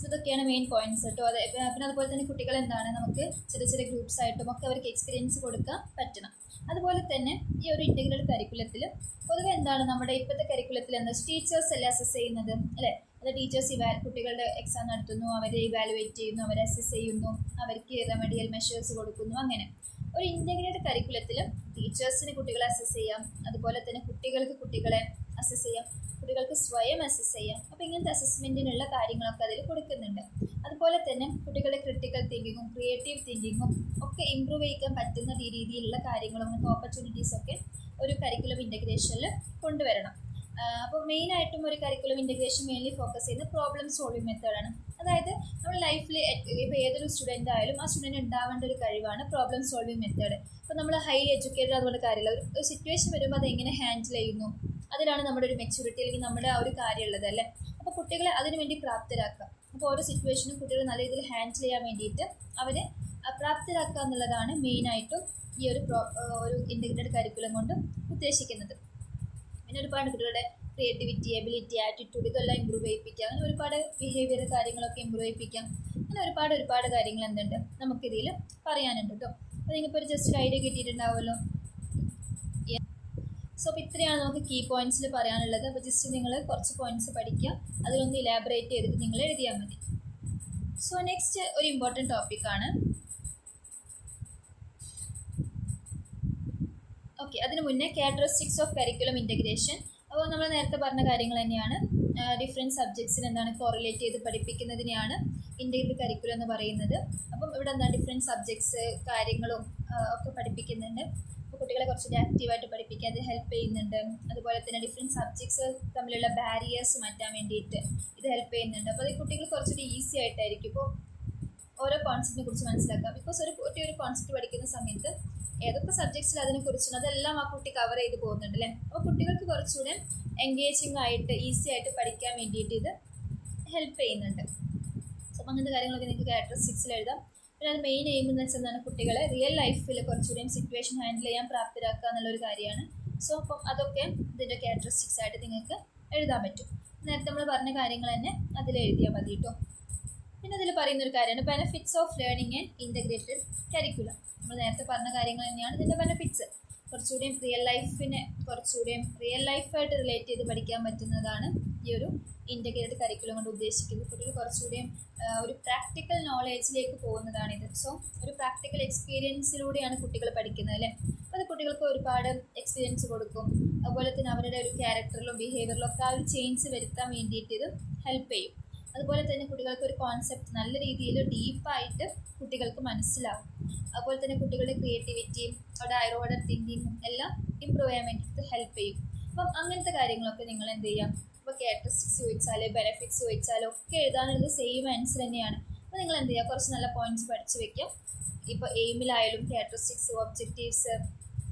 ഇതൊക്കെയാണ് മെയിൻ പോയിന്റ്സ് കേട്ടോ. അതെ, പിന്നെ അതുപോലെ തന്നെ കുട്ടികൾ എന്താണ് നമുക്ക് ചെറിയ ചെറിയ ഗ്രൂപ്പ്സ് ആയിട്ടും ഒക്കെ അവർക്ക് എക്സ്പീരിയൻസ് കൊടുക്കാൻ പറ്റണം. അതുപോലെ തന്നെ ഈ ഒരു ഇൻ്റഗ്രേറ്റഡ് കരിക്കുലത്തിൽ പൊതുവെ എന്താണ് നമ്മുടെ ഇപ്പോഴത്തെ കരിക്കുലത്തിൽ എന്താ ടീച്ചേഴ്സ് അല്ലേ അസസ് ചെയ്യുന്നത് അല്ലേ? അത് ടീച്ചേഴ്സ് കുട്ടികളുടെ എക്സാം നടത്തുന്നു, അവരെ ഇവാലുവേറ്റ് ചെയ്യുന്നു, അവരെ അസസ് ചെയ്യുന്നു, അവർക്ക് റെമഡിയൽ മെഷേഴ്സ് കൊടുക്കുന്നു. അങ്ങനെ ഒരു ഇൻ്റഗ്രേറ്റഡ് കരിക്കുലത്തിൽ ടീച്ചേഴ്സിന് കുട്ടികളെ അസസ് ചെയ്യാം, അതുപോലെ തന്നെ കുട്ടികൾക്ക് കുട്ടികളെ അസസ് ചെയ്യാം, കുട്ടികൾക്ക് സ്വയം അസസ് ചെയ്യാം. അപ്പോൾ ഇങ്ങനത്തെ അസസ്മെൻറ്റിനുള്ള കാര്യങ്ങളൊക്കെ അതിൽ കൊടുക്കുന്നുണ്ട്. അതുപോലെ തന്നെ കുട്ടികളുടെ ക്രിട്ടിക്കൽ തിങ്കിങ്ങും ക്രിയേറ്റീവ് തിങ്കിങ്ങും ഒക്കെ ഇമ്പ്രൂവ് ചെയ്യാൻ പറ്റുന്ന രീതിയിലുള്ള കാര്യങ്ങളും അങ്ങനത്തെ ഓപ്പർച്യൂണിറ്റീസൊക്കെ ഒരു കരിക്കുലം ഇൻ്റഗ്രേഷനിൽ കൊണ്ടുവരണം. അപ്പോൾ മെയിനായിട്ടും ഒരു കരിക്കുലം ഇൻ്റഗ്രേഷൻ മെയിൻലി ഫോക്കസ് ചെയ്യുന്ന പ്രോബ്ലം സോൾവിങ് മെത്തേഡാണ്. അതായത് നമ്മുടെ ലൈഫിൽ ഇപ്പോൾ ഏതൊരു സ്റ്റുഡൻ്റ് ആയാലും ആ സ്റ്റുഡൻറ്റ് ഉണ്ടാവേണ്ട ഒരു കഴിവാണ് പ്രോബ്ലം സോൾവിങ് മെത്തേഡ്. അപ്പോൾ നമ്മൾ ഹൈലി എഡ്യൂക്കേറ്റഡ് അതുകൊണ്ട് കാര്യമില്ല, ഒരു സിറ്റുവേഷൻ വരുമ്പോൾ അതെങ്ങനെ ഹാൻഡിൽ ചെയ്യുന്നു, അതിലാണ് നമ്മുടെ ഒരു മെച്യൂരിറ്റി അല്ലെങ്കിൽ നമ്മുടെ ആ ഒരു കാര്യമുള്ളത് അല്ലേ. അപ്പോൾ കുട്ടികളെ അതിനു വേണ്ടി പ്രാപ്തരാക്കുക. അപ്പോൾ ഓരോ സിറ്റുവേഷനും കുട്ടികൾ നല്ല രീതിയിൽ ഹാൻഡിൽ ചെയ്യാൻ വേണ്ടിയിട്ട് അവരെ പ്രാപ്തരാക്കുക എന്നുള്ളതാണ് മെയിനായിട്ടും ഈ ഒരു ഇൻ്റഗ്രേറ്റഡ് കരിക്കുലം കൊണ്ട് ഉദ്ദേശിക്കുന്നത്. പിന്നെ ഒരുപാട് കുട്ടികളുടെ ക്രിയേറ്റിവിറ്റി, എബിലിറ്റി, ആറ്റിറ്റ്യൂഡ് ഇതെല്ലാം ഇമ്പ്രൂവ് ചെയ്യിപ്പിക്കാം. അങ്ങനെ ഒരുപാട് ബിഹേവിയർ കാര്യങ്ങളൊക്കെ ഇമ്പ്രൂവ് ചെയ്യിപ്പിക്കാം. അങ്ങനെ ഒരുപാട് കാര്യങ്ങൾ എന്തുണ്ട് നമുക്കിതിൽ പറയാനുണ്ട് കേട്ടോ. അപ്പോൾ നിങ്ങൾക്കിപ്പോൾ ഒരു ജസ്റ്റ് ഒരു ഐഡിയ കിട്ടിയിട്ടുണ്ടാവുമല്ലോ. സോ അപ്പോൾ ഇത്രയാണ് നമുക്ക് കീ പോയിന്റ്സിൽ പറയാനുള്ളത്. അപ്പോൾ ജസ്റ്റ് നിങ്ങൾ കുറച്ച് പോയിന്റ്സ് പഠിക്കുക, അതിലൊന്ന് ഇലാബറേറ്റ് ചെയ്തിട്ട് നിങ്ങൾ എഴുതിയാൽ മതി. സോ നെക്സ്റ്റ് ഒരു ഇമ്പോർട്ടൻറ്റ് ടോപ്പിക്കാണ്. ഓക്കെ, അതിന് മുന്നേ ക്യാരക്ടറിസ്റ്റിക്സ് ഓഫ് കരിക്കുലം ഇൻ്റഗ്രേഷൻ. അപ്പോൾ നമ്മൾ നേരത്തെ പറഞ്ഞ കാര്യങ്ങൾ തന്നെയാണ്. ഡിഫറെൻറ്റ് സബ്ജക്ട്സിന് എന്താണ് കോറിലേറ്റ് ചെയ്ത് പഠിപ്പിക്കുന്നതിനെയാണ് ഇൻ്റഗ്രേറ്റഡ് കരിക്കുലം എന്ന് പറയുന്നത്. അപ്പം ഇവിടെ എന്താണ് ഡിഫറെൻറ്റ് സബ്ജക്ട്സ് കാര്യങ്ങളും ഒക്കെ പഠിപ്പിക്കുന്നുണ്ട്. അപ്പോൾ കുട്ടികളെ കുറച്ചുകൂടി ആക്റ്റീവായിട്ട് പഠിപ്പിക്കാൻ അത് ഹെൽപ്പ് ചെയ്യുന്നുണ്ട്. അതുപോലെ തന്നെ ഡിഫറെൻറ്റ് സബ്ജക്ട്സ് തമ്മിലുള്ള ബാരിയേഴ്സ് മാറ്റാൻ വേണ്ടിയിട്ട് ഇത് ഹെൽപ്പ് ചെയ്യുന്നുണ്ട്. അപ്പോൾ അത് കുട്ടികൾ കുറച്ചുകൂടി ഈസി ആയിട്ടായിരിക്കും ഇപ്പോൾ ഓരോ കോൺസെപ്റ്റിനെ കുറിച്ച് മനസ്സിലാക്കുക. ബിക്കോസ് ഒരു കുട്ടി ഒരു കോൺസെപ്റ്റ് പഠിക്കുന്ന സമയത്ത് ഏതൊക്കെ സബ്ജക്ട്സിൽ അതിനെക്കുറിച്ചും അതെല്ലാം ആ കുട്ടി കവർ ചെയ്ത് പോകുന്നുണ്ട് അല്ലേ. അപ്പോൾ കുട്ടികൾക്ക് കുറച്ചുകൂടെ എൻഗേജിങ് ആയിട്ട് ഈസി ആയിട്ട് പഠിക്കാൻ വേണ്ടിയിട്ട് ഇത് ഹെൽപ്പ് ചെയ്യുന്നുണ്ട്. സോ അപ്പോൾ അങ്ങനത്തെ കാര്യങ്ങളൊക്കെ നിങ്ങൾക്ക് ക്യാരക്ടറിസ്റ്റിക്സിൽ എഴുതാം. പിന്നെ അത് മെയിൻ എയിം എന്ന് വെച്ചാൽ എന്താണ് കുട്ടികളെ റിയൽ ലൈഫിൽ കുറച്ചുകൂടെയും സിറ്റുവേഷൻ ഹാൻഡിൽ ചെയ്യാൻ പ്രാപ്തരാക്കുക എന്നുള്ളൊരു കാര്യമാണ്. സോ അപ്പം അതൊക്കെ ഇതിൻ്റെ ക്യാരക്ടറിസ്റ്റിക്സ് ആയിട്ട് നിങ്ങൾക്ക് എഴുതാൻ പറ്റും. നേരത്തെ നമ്മൾ പറഞ്ഞ കാര്യങ്ങൾ തന്നെ അതിൽ എഴുതിയാൽ മതി കേട്ടോ. പിന്നെ അതിൽ പറയുന്നൊരു കാര്യമാണ് benefits of learning and integrated curriculum. നമ്മൾ നേരത്തെ പറഞ്ഞ കാര്യങ്ങൾ തന്നെയാണ് ഇതിൻ്റെ ബെനിഫിറ്റ്സ്. കുറച്ചുകൂടിയും റിയൽ ലൈഫായിട്ട് റിലേറ്റ് ചെയ്ത് പഠിക്കാൻ പറ്റുന്നതാണ് ഈ ഒരു ഇൻ്റഗ്രേറ്റഡ് കരിക്കുലം കൊണ്ട് ഉദ്ദേശിക്കുന്നത്. കുട്ടികൾ കുറച്ചുകൂടിയും ഒരു പ്രാക്ടിക്കൽ നോളേജിലേക്ക് പോകുന്നതാണിത്. സോ ഒരു പ്രാക്ടിക്കൽ എക്സ്പീരിയൻസിലൂടെയാണ് കുട്ടികൾ പഠിക്കുന്നത് അല്ലേ. അപ്പോൾ അത് കുട്ടികൾക്ക് ഒരുപാട് എക്സ്പീരിയൻസ് കൊടുക്കും. അതുപോലെ തന്നെ അവരുടെ ഒരു ക്യാരക്ടറിലും ബിഹേവിയറിലും ഒക്കെ ആ ഒരു ചേഞ്ച് വരുത്താൻ വേണ്ടിയിട്ട് ഇത് ഹെൽപ്പ് ചെയ്യും. അതുപോലെ തന്നെ കുട്ടികൾക്ക് ഒരു കോൺസെപ്റ്റ് നല്ല രീതിയിൽ ഡീപ്പായിട്ട് കുട്ടികൾക്ക് മനസ്സിലാവും. അതുപോലെ തന്നെ കുട്ടികളുടെ ക്രിയേറ്റിവിറ്റിയും അവരുടെ ഓർഡർ തിങ്കിങ്ങും എല്ലാം ഇമ്പ്രൂവ് ചെയ്യാൻ വേണ്ടിയിട്ട് ഹെൽപ്പ് ചെയ്യും. അപ്പം അങ്ങനത്തെ കാര്യങ്ങളൊക്കെ നിങ്ങൾ എന്ത് ചെയ്യാം, ഇപ്പോൾ ക്യാരക്ടറിസ്റ്റിക്സ് ചോദിച്ചാൽ ബെനിഫിറ്റ്സ് ചോദിച്ചാലും ഒക്കെ എഴുതാനുള്ളത് സെയിം ആൻസർ തന്നെയാണ്. അപ്പോൾ നിങ്ങൾ എന്ത് ചെയ്യുക, കുറച്ച് നല്ല പോയിന്റ്സ് പഠിച്ച് വെക്കാം. ഇപ്പോൾ എയിമിലായാലും ക്യാരക്ടറിസ്റ്റിക്സ്, ഒബ്ജക്റ്റീവ്സ്,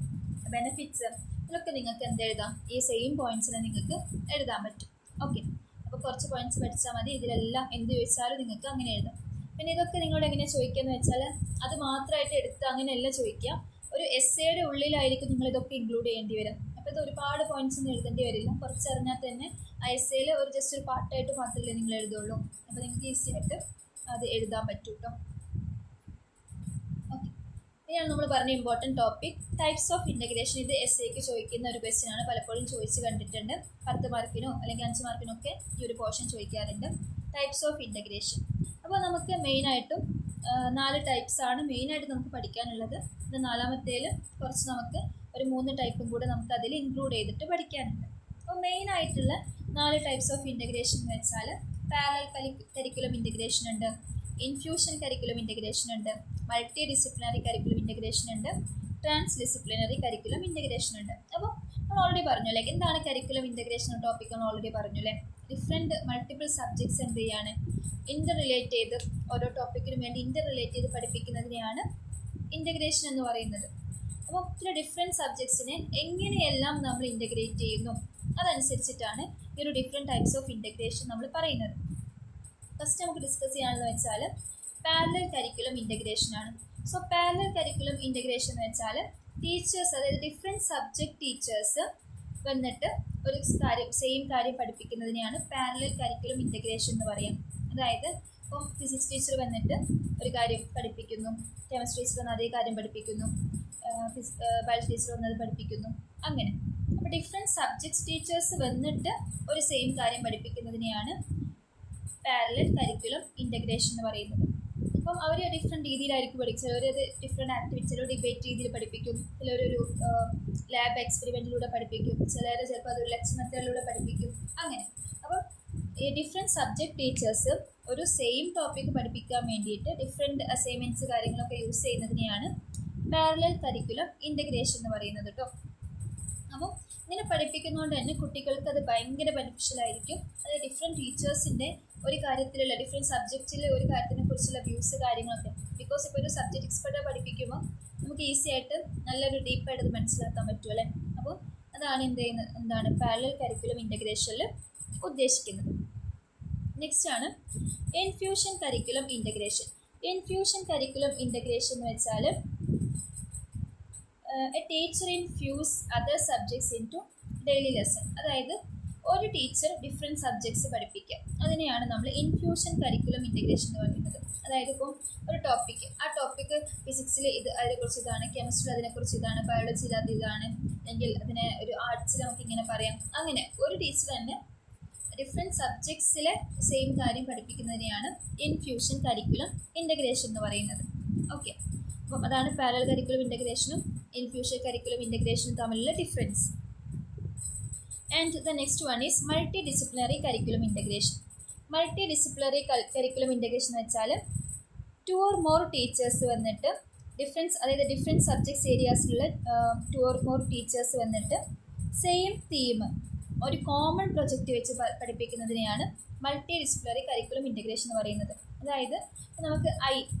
ബെനിഫിറ്റ്സ് ഇതൊക്കെ നിങ്ങൾക്ക് എന്ത് എഴുതാം, ഈ സെയിം പോയിന്റ്സിനെ നിങ്ങൾക്ക് എഴുതാൻ പറ്റും. ഓക്കെ, അപ്പോൾ കുറച്ച് പോയിന്റ്സ് പഠിച്ചാൽ മതി. ഇതിലെല്ലാം എന്ത് ചോദിച്ചാലും നിങ്ങൾക്ക് അങ്ങനെ എഴുതാം. പിന്നെ ഇതൊക്കെ നിങ്ങളോട് എങ്ങനെയാണ് ചോദിക്കുകയെന്ന് വെച്ചാൽ അത് മാത്രമായിട്ട് എടുത്ത് അങ്ങനെയല്ല ചോദിക്കുക. ഒരു എസ്സേയുടെ ഉള്ളിലായിരിക്കും നിങ്ങൾ ഇതൊക്കെ ഇൻക്ലൂഡ് ചെയ്യേണ്ടി വരും. അപ്പോൾ ഇത് ഒരുപാട് പോയിന്റ്സ് ഒന്നും എഴുതേണ്ടി വരില്ല. കുറച്ചറിഞ്ഞാൽ തന്നെ ആ എസ്സേയിൽ ഒരു ജസ്റ്റ് ഒരു പാർട്ടായിട്ട് മാത്രമല്ലേ നിങ്ങൾ എഴുതുള്ളൂ. അപ്പോൾ നിങ്ങൾക്ക് ഈസി ആയിട്ട് അത് എഴുതാൻ പറ്റും കേട്ടോ. ഓക്കെ, ഇനിയാണ് നമ്മൾ പറഞ്ഞ important topic types of integration. ഇത് എസ്സേക്ക് ചോദിക്കുന്ന ഒരു ക്വസ്റ്റ്യൻ ആണ്, പലപ്പോഴും ചോദിച്ച് കണ്ടിട്ടുണ്ട്. 10 മാർക്കിനോ അല്ലെങ്കിൽ 5 മാർക്കിനോ ഒക്കെ ഈ ഒരു പോർഷൻ ചോദിക്കാറുണ്ട്, ടൈപ്സ് ഓഫ് ഇൻ്റഗ്രേഷൻ. അപ്പോൾ നമുക്ക് മെയിനായിട്ടും 4 ടൈപ്സാണ് മെയിനായിട്ട് നമുക്ക് പഠിക്കാനുള്ളത്. ഇത് 4ാമത്തേൽ കുറച്ച് നമുക്ക് ഒരു 3 ടൈപ്പും കൂടെ നമുക്ക് അതിൽ ഇൻക്ലൂഡ് ചെയ്തിട്ട് പഠിക്കാനുണ്ട്. അപ്പോൾ മെയിനായിട്ടുള്ള 4 ടൈപ്സ് ഓഫ് ഇൻ്റഗ്രേഷൻ എന്ന് വെച്ചാൽ പാരലൽ കരിക്കുലം ഇൻ്റഗ്രേഷൻ ഉണ്ട്, ഇൻഫ്യൂഷൻ കരിക്കുലം ഇൻ്റഗ്രേഷൻ ഉണ്ട്, മൾട്ടി ഡിസിപ്ലിനറി കരിക്കുലം ഇൻ്റഗ്രേഷൻ ഉണ്ട്, ട്രാൻസ് ഡിസിപ്ലിനറി കരിക്കുലം ഇൻ്റഗ്രേഷൻ ഉണ്ട്. അപ്പോൾ നമ്മൾ ഓൾറെഡി പറഞ്ഞു അല്ലേ എന്താണ് കരിക്കുലം ഇൻ്റഗ്രേഷൻ ടോപ്പിക് നമ്മൾ ഓൾറെഡി പറഞ്ഞു അല്ലേ. ഡിഫറെൻറ്റ് മൾട്ടിപ്പിൾ സബ്ജക്ട്സ് എന്ത് ചെയ്യാണ് ഇൻ്റർ റിലേറ്റ് ചെയ്ത് ഓരോ ടോപ്പിക്കിനും വേണ്ടി ഇൻ്റർ റിലേറ്റ് ചെയ്ത് പഠിപ്പിക്കുന്നതിനെയാണ് ഇൻ്റഗ്രേഷൻ എന്ന് പറയുന്നത്. അപ്പോൾ ചില ഡിഫറെൻറ്റ് സബ്ജക്ട്സിനെ എങ്ങനെയെല്ലാം നമ്മൾ ഇൻ്റഗ്രേറ്റ് ചെയ്യുന്നു അതനുസരിച്ചിട്ടാണ് ഈ ഒരു ഡിഫറെൻറ്റ് ടൈപ്സ് ഓഫ് ഇൻ്റഗ്രേഷൻ നമ്മൾ പറയുന്നത്. ഫസ്റ്റ് നമുക്ക് ഡിസ്കസ് ചെയ്യാമെന്ന് വെച്ചാൽ പാരലൽ കരിക്കുലം ഇൻ്റഗ്രേഷൻ ആണ്. സോ പാരലൽ കരിക്കുലം ഇൻ്റഗ്രേഷൻ എന്ന് വെച്ചാൽ ടീച്ചേഴ്സ്, അതായത് ഡിഫറെൻറ്റ് സബ്ജക്റ്റ് ടീച്ചേഴ്സ് വന്നിട്ട് ഒരു കാര്യം സെയിം കാര്യം പഠിപ്പിക്കുന്നതിനെയാണ് പാരലൽ കരിക്കുലം ഇൻ്റഗ്രേഷൻ എന്ന് പറയാം. അതായത് ഇപ്പം ഫിസിക്സ് ടീച്ചർ വന്നിട്ട് ഒരു കാര്യം പഠിപ്പിക്കുന്നു, കെമിസ്ട്രി ടീച്ചർ വന്ന് അതേ കാര്യം പഠിപ്പിക്കുന്നു, ബയോളജി ടീച്ചർ വന്നത് പഠിപ്പിക്കുന്നു, അങ്ങനെ. അപ്പോൾ ഡിഫറെൻറ്റ് സബ്ജക്ട്സ് ടീച്ചേഴ്സ് വന്നിട്ട് ഒരു സെയിം കാര്യം പഠിപ്പിക്കുന്നതിനെയാണ് പാരലൽ കരിക്കുലം ഇൻ്റഗ്രേഷൻ എന്ന് പറയുന്നത്. അപ്പം അവർ ഡിഫറെൻറ്റ് രീതിയിലായിരിക്കും പഠിക്കും. ചിലവരത് ഡിഫറെൻറ്റ് ആക്ടിവിറ്റി, ചിലർ ഡിബേറ്റ് രീതിയിൽ പഠിപ്പിക്കും, ചിലരൊരു ലാബ് എക്സ്പെരിമെൻറ്റിലൂടെ പഠിപ്പിക്കും, ചിലപ്പോൾ അതൊരു ലെക്ചർ മെത്തേഡിലൂടെ പഠിപ്പിക്കും, അങ്ങനെ. അപ്പം ഈ ഡിഫറെൻറ്റ് സബ്ജക്റ്റ് ടീച്ചേഴ്സ് ഒരു സെയിം ടോപ്പിക്ക് പഠിപ്പിക്കാൻ വേണ്ടിയിട്ട് ഡിഫറെൻറ്റ് അസൈൻമെൻറ്റ്സ് കാര്യങ്ങളൊക്കെ യൂസ് ചെയ്യുന്നതിനെയാണ് പാരലൽ കരിക്കുലം ഇൻ്റഗ്രേഷൻ എന്ന് പറയുന്നത് കേട്ടോ. അപ്പം ഇങ്ങനെ പഠിപ്പിക്കുന്നതുകൊണ്ട് തന്നെ കുട്ടികൾക്ക് അത് ഭയങ്കര ബെനിഫിഷ്യൽ ആയിരിക്കും. അത് ഡിഫറെൻറ്റ് ടീച്ചേഴ്സിൻ്റെ ഒരു കാര്യത്തിലുള്ള ഡിഫറെൻറ്റ് സബ്ജക്റ്റിലെ ഒരു കാര്യത്തിനെ കുറിച്ചുള്ള വ്യൂസ് കാര്യങ്ങളൊക്കെ. ബിക്കോസ് ഇപ്പോൾ ഒരു സബ്ജക്റ്റ് എക്സ്പെർട്ട് പഠിപ്പിക്കുമ്പോൾ നമുക്ക് ഈസി ആയിട്ട് നല്ലൊരു ഡീപ്പായിട്ട് അത് മനസ്സിലാക്കാൻ പറ്റും അല്ലേ. അപ്പോൾ അതാണ് എന്താണ് പാരലൽ കരിക്കുലം ഇൻ്റഗ്രേഷനിൽ ഉദ്ദേശിക്കുന്നത്. നെക്സ്റ്റ് ആണ് infusion curriculum integration. Infusion curriculum integration എന്ന് വെച്ചാൽ a teacher infuse other subjects into daily lesson. അതായത് ഒരു ടീച്ചർ ഡിഫറെൻറ്റ് സബ്ജക്ട്സ് പഠിപ്പിക്കുക, അതിനെയാണ് നമ്മൾ ഇൻഫ്യൂഷൻ കരിക്കുലം ഇൻ്റഗ്രേഷൻ എന്ന് പറയുന്നത്. അതായത് ഇപ്പം ഒരു ടോപ്പിക്ക്, ആ ടോപ്പിക്ക് ഫിസിക്സിൽ അതിനെക്കുറിച്ച് ഇതാണ്, കെമിസ്ട്രിയിൽ അതിനെക്കുറിച്ച് ഇതാണ്, ബയോളജിയിൽ അത് ഇതാണ്, അല്ലെങ്കിൽ അതിനെ ഒരു ആർട്സിൽ നമുക്ക് ഇങ്ങനെ പറയാം. അങ്ങനെ ഒരു ടീച്ചർ തന്നെ ഡിഫറെൻറ്റ് സബ്ജക്ട്സിലെ സെയിം കാര്യം പഠിപ്പിക്കുന്നതിനെയാണ് ഇൻഫ്യൂഷൻ കരിക്കുലം ഇൻ്റഗ്രേഷൻ എന്ന് പറയുന്നത്. ഓക്കെ, അപ്പം അതാണ് പാരലൽ കരിക്കുലം ഇൻ്റഗ്രേഷനും ഇൻഫ്യൂഷൻ കരിക്കുലം ഇൻ്റഗ്രേഷനും തമ്മിലുള്ള difference. And the next one is multi disciplinary curriculum integration. Multi disciplinary curriculum integration എന്ന് വെച്ചാൽ 2 or more ടീച്ചേഴ്സ് വന്നിട്ട് അതായത് ഡിഫറെൻറ്റ് സബ്ജക്ട്സ് ഏരിയാസിലുള്ള 2 or more ടീച്ചേഴ്സ് വന്നിട്ട് സെയിം തീം ഒരു കോമൺ പ്രൊജക്റ്റ് വെച്ച് പഠിപ്പിക്കുന്നതിനെയാണ് മൾട്ടി ഡിസിപ്ലിനറി കരിക്കുലം ഇൻ്റഗ്രേഷൻ എന്ന് പറയുന്നത്. അതായത് നമുക്ക്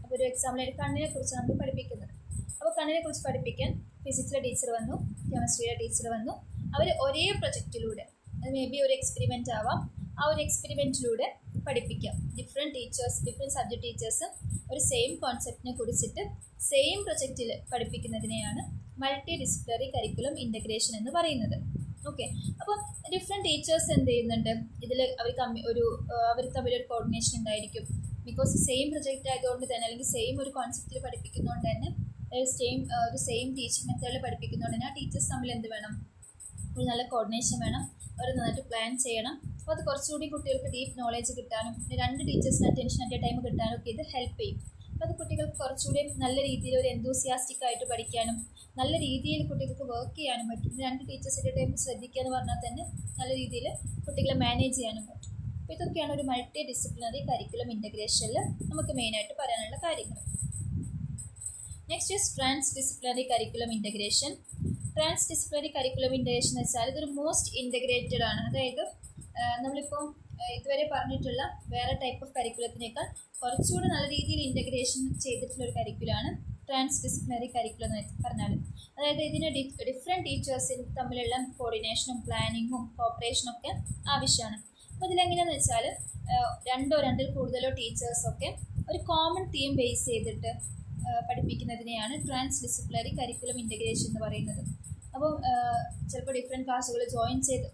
അപ്പോൾ ഒരു എക്സാമ്പിൾ കണ്ണിനെ കുറിച്ച് നമ്മൾ പഠിപ്പിക്കുന്നത്. അപ്പോൾ കണ്ണിനെ കുറിച്ച് പഠിപ്പിക്കാൻ ഫിസിക്സിലെ ടീച്ചർ വന്നു, കെമിസ്ട്രിയുടെ ടീച്ചർ വന്നു. അവർ ഒരേ പ്രൊജക്റ്റിലൂടെ, അത് മേ ബി ഒരു എക്സ്പെരിമെൻ്റ് ആവാം, ആ ഒരു എക്സ്പെരിമെൻറ്റിലൂടെ പഠിപ്പിക്കാം. ഡിഫറെൻറ്റ് സബ്ജക്റ്റ് ടീച്ചേഴ്സ് ഒരു സെയിം കോൺസെപ്റ്റിനെ കുറിച്ചിട്ട് സെയിം പ്രൊജക്റ്റിൽ പഠിപ്പിക്കുന്നതിനെയാണ് മൾട്ടി ഡിസിപ്ലിനറി കരിക്കുലം ഇൻ്റഗ്രേഷൻ എന്ന് പറയുന്നത്. ഓക്കെ, അപ്പോൾ ഡിഫറെൻറ്റ് ടീച്ചേഴ്സ് എന്ത് ചെയ്യുന്നുണ്ട് ഇതിൽ, അവർ തമ്മിലൊരു കോർഡിനേഷൻ ഉണ്ടായിരിക്കും. ബിക്കോസ് സെയിം പ്രൊജക്റ്റ് ആയതുകൊണ്ട് തന്നെ, അല്ലെങ്കിൽ സെയിം ഒരു കോൺസെപ്റ്റിൽ പഠിപ്പിക്കുന്നതുകൊണ്ട് തന്നെ, ഒരു സെയിം ടീച്ചിങ് മെത്തേഡിൽ പഠിപ്പിക്കുന്നതുകൊണ്ട് തന്നെ ആ ടീച്ചേഴ്സ് തമ്മിൽ എന്ത് വേണം, ഒരു നല്ല കോർഡിനേഷൻ വേണം, അവർ നന്നായിട്ട് പ്ലാൻ ചെയ്യണം. അപ്പോൾ അത് കുറച്ചുകൂടി കുട്ടികൾക്ക് ഡീപ്പ് നോളേജ് കിട്ടാനും 2 ടീച്ചേഴ്സിന് അറ്റൻഷൻ അറ്റ് എ ടൈം കിട്ടാനും ഒക്കെ ഇത് ഹെൽപ്പ് ചെയ്യും. അപ്പോൾ അത് കുട്ടികൾക്ക് കുറച്ചുകൂടി നല്ല രീതിയിൽ ഒരു എന്തൂസിയാസ്റ്റിക് ആയിട്ട് പഠിക്കാനും നല്ല രീതിയിൽ കുട്ടികൾക്ക് വർക്ക് ചെയ്യാനും പറ്റും. 2 ടീച്ചേഴ്സ് അറ്റ് എ ടൈം ശ്രദ്ധിക്കുക എന്ന് പറഞ്ഞാൽ തന്നെ നല്ല രീതിയിൽ കുട്ടികളെ മാനേജ് ചെയ്യാനും പറ്റും. അപ്പോൾ ഇതൊക്കെയാണ് ഒരു മൾട്ടി ഡിസിപ്ലിനറി കരിക്കുലം ഇൻ്റഗ്രേഷനിൽ നമുക്ക് മെയിനായിട്ട് പറയാനുള്ള കാര്യങ്ങൾ. Next is transdisciplinary curriculum integration. Transdisciplinary curriculum integration എന്ന് വെച്ചാൽ ഇതൊരു മോസ്റ്റ് ഇൻ്റഗ്രേറ്റഡ് ആണ്. അതായത് നമ്മളിപ്പം ഇതുവരെ പറഞ്ഞിട്ടുള്ള വേറെ ടൈപ്പ് ഓഫ് കരിക്കുലത്തിനേക്കാൾ കുറച്ചുകൂടി നല്ല രീതിയിൽ ഇൻ്റഗ്രേഷൻ ചെയ്തിട്ടുള്ളൊരു കരിക്കുലമാണ് ട്രാൻസ് ഡിസിപ്ലിനറി കരിക്കുലം എന്ന് പറഞ്ഞാൽ. അതായത് ഇതിന് ഡിഫറെൻറ്റ് ടീച്ചേഴ്സിന് തമ്മിലുള്ള കോർഡിനേഷനും പ്ലാനിങ്ങും കോപ്പറേഷനും ഒക്കെ ആവശ്യമാണ്. അപ്പോൾ ഇതിലെങ്ങനെയാണെന്ന് വെച്ചാൽ 2 or 2-ൽ കൂടുതലോ ടീച്ചേഴ്സൊക്കെ ഒരു കോമൺ തീം ബേസ് ചെയ്തിട്ട് പഠിപ്പിക്കുന്നതിനെയാണ് ട്രാൻസ് ഡിസിപ്ലിനറി കരിക്കുലം ഇൻ്റഗ്രേഷൻ എന്ന് പറയുന്നത്. അപ്പോൾ ചിലപ്പോൾ ഡിഫറെൻറ്റ് ക്ലാസ്സുകൾ ജോയിൻ ചെയ്ത്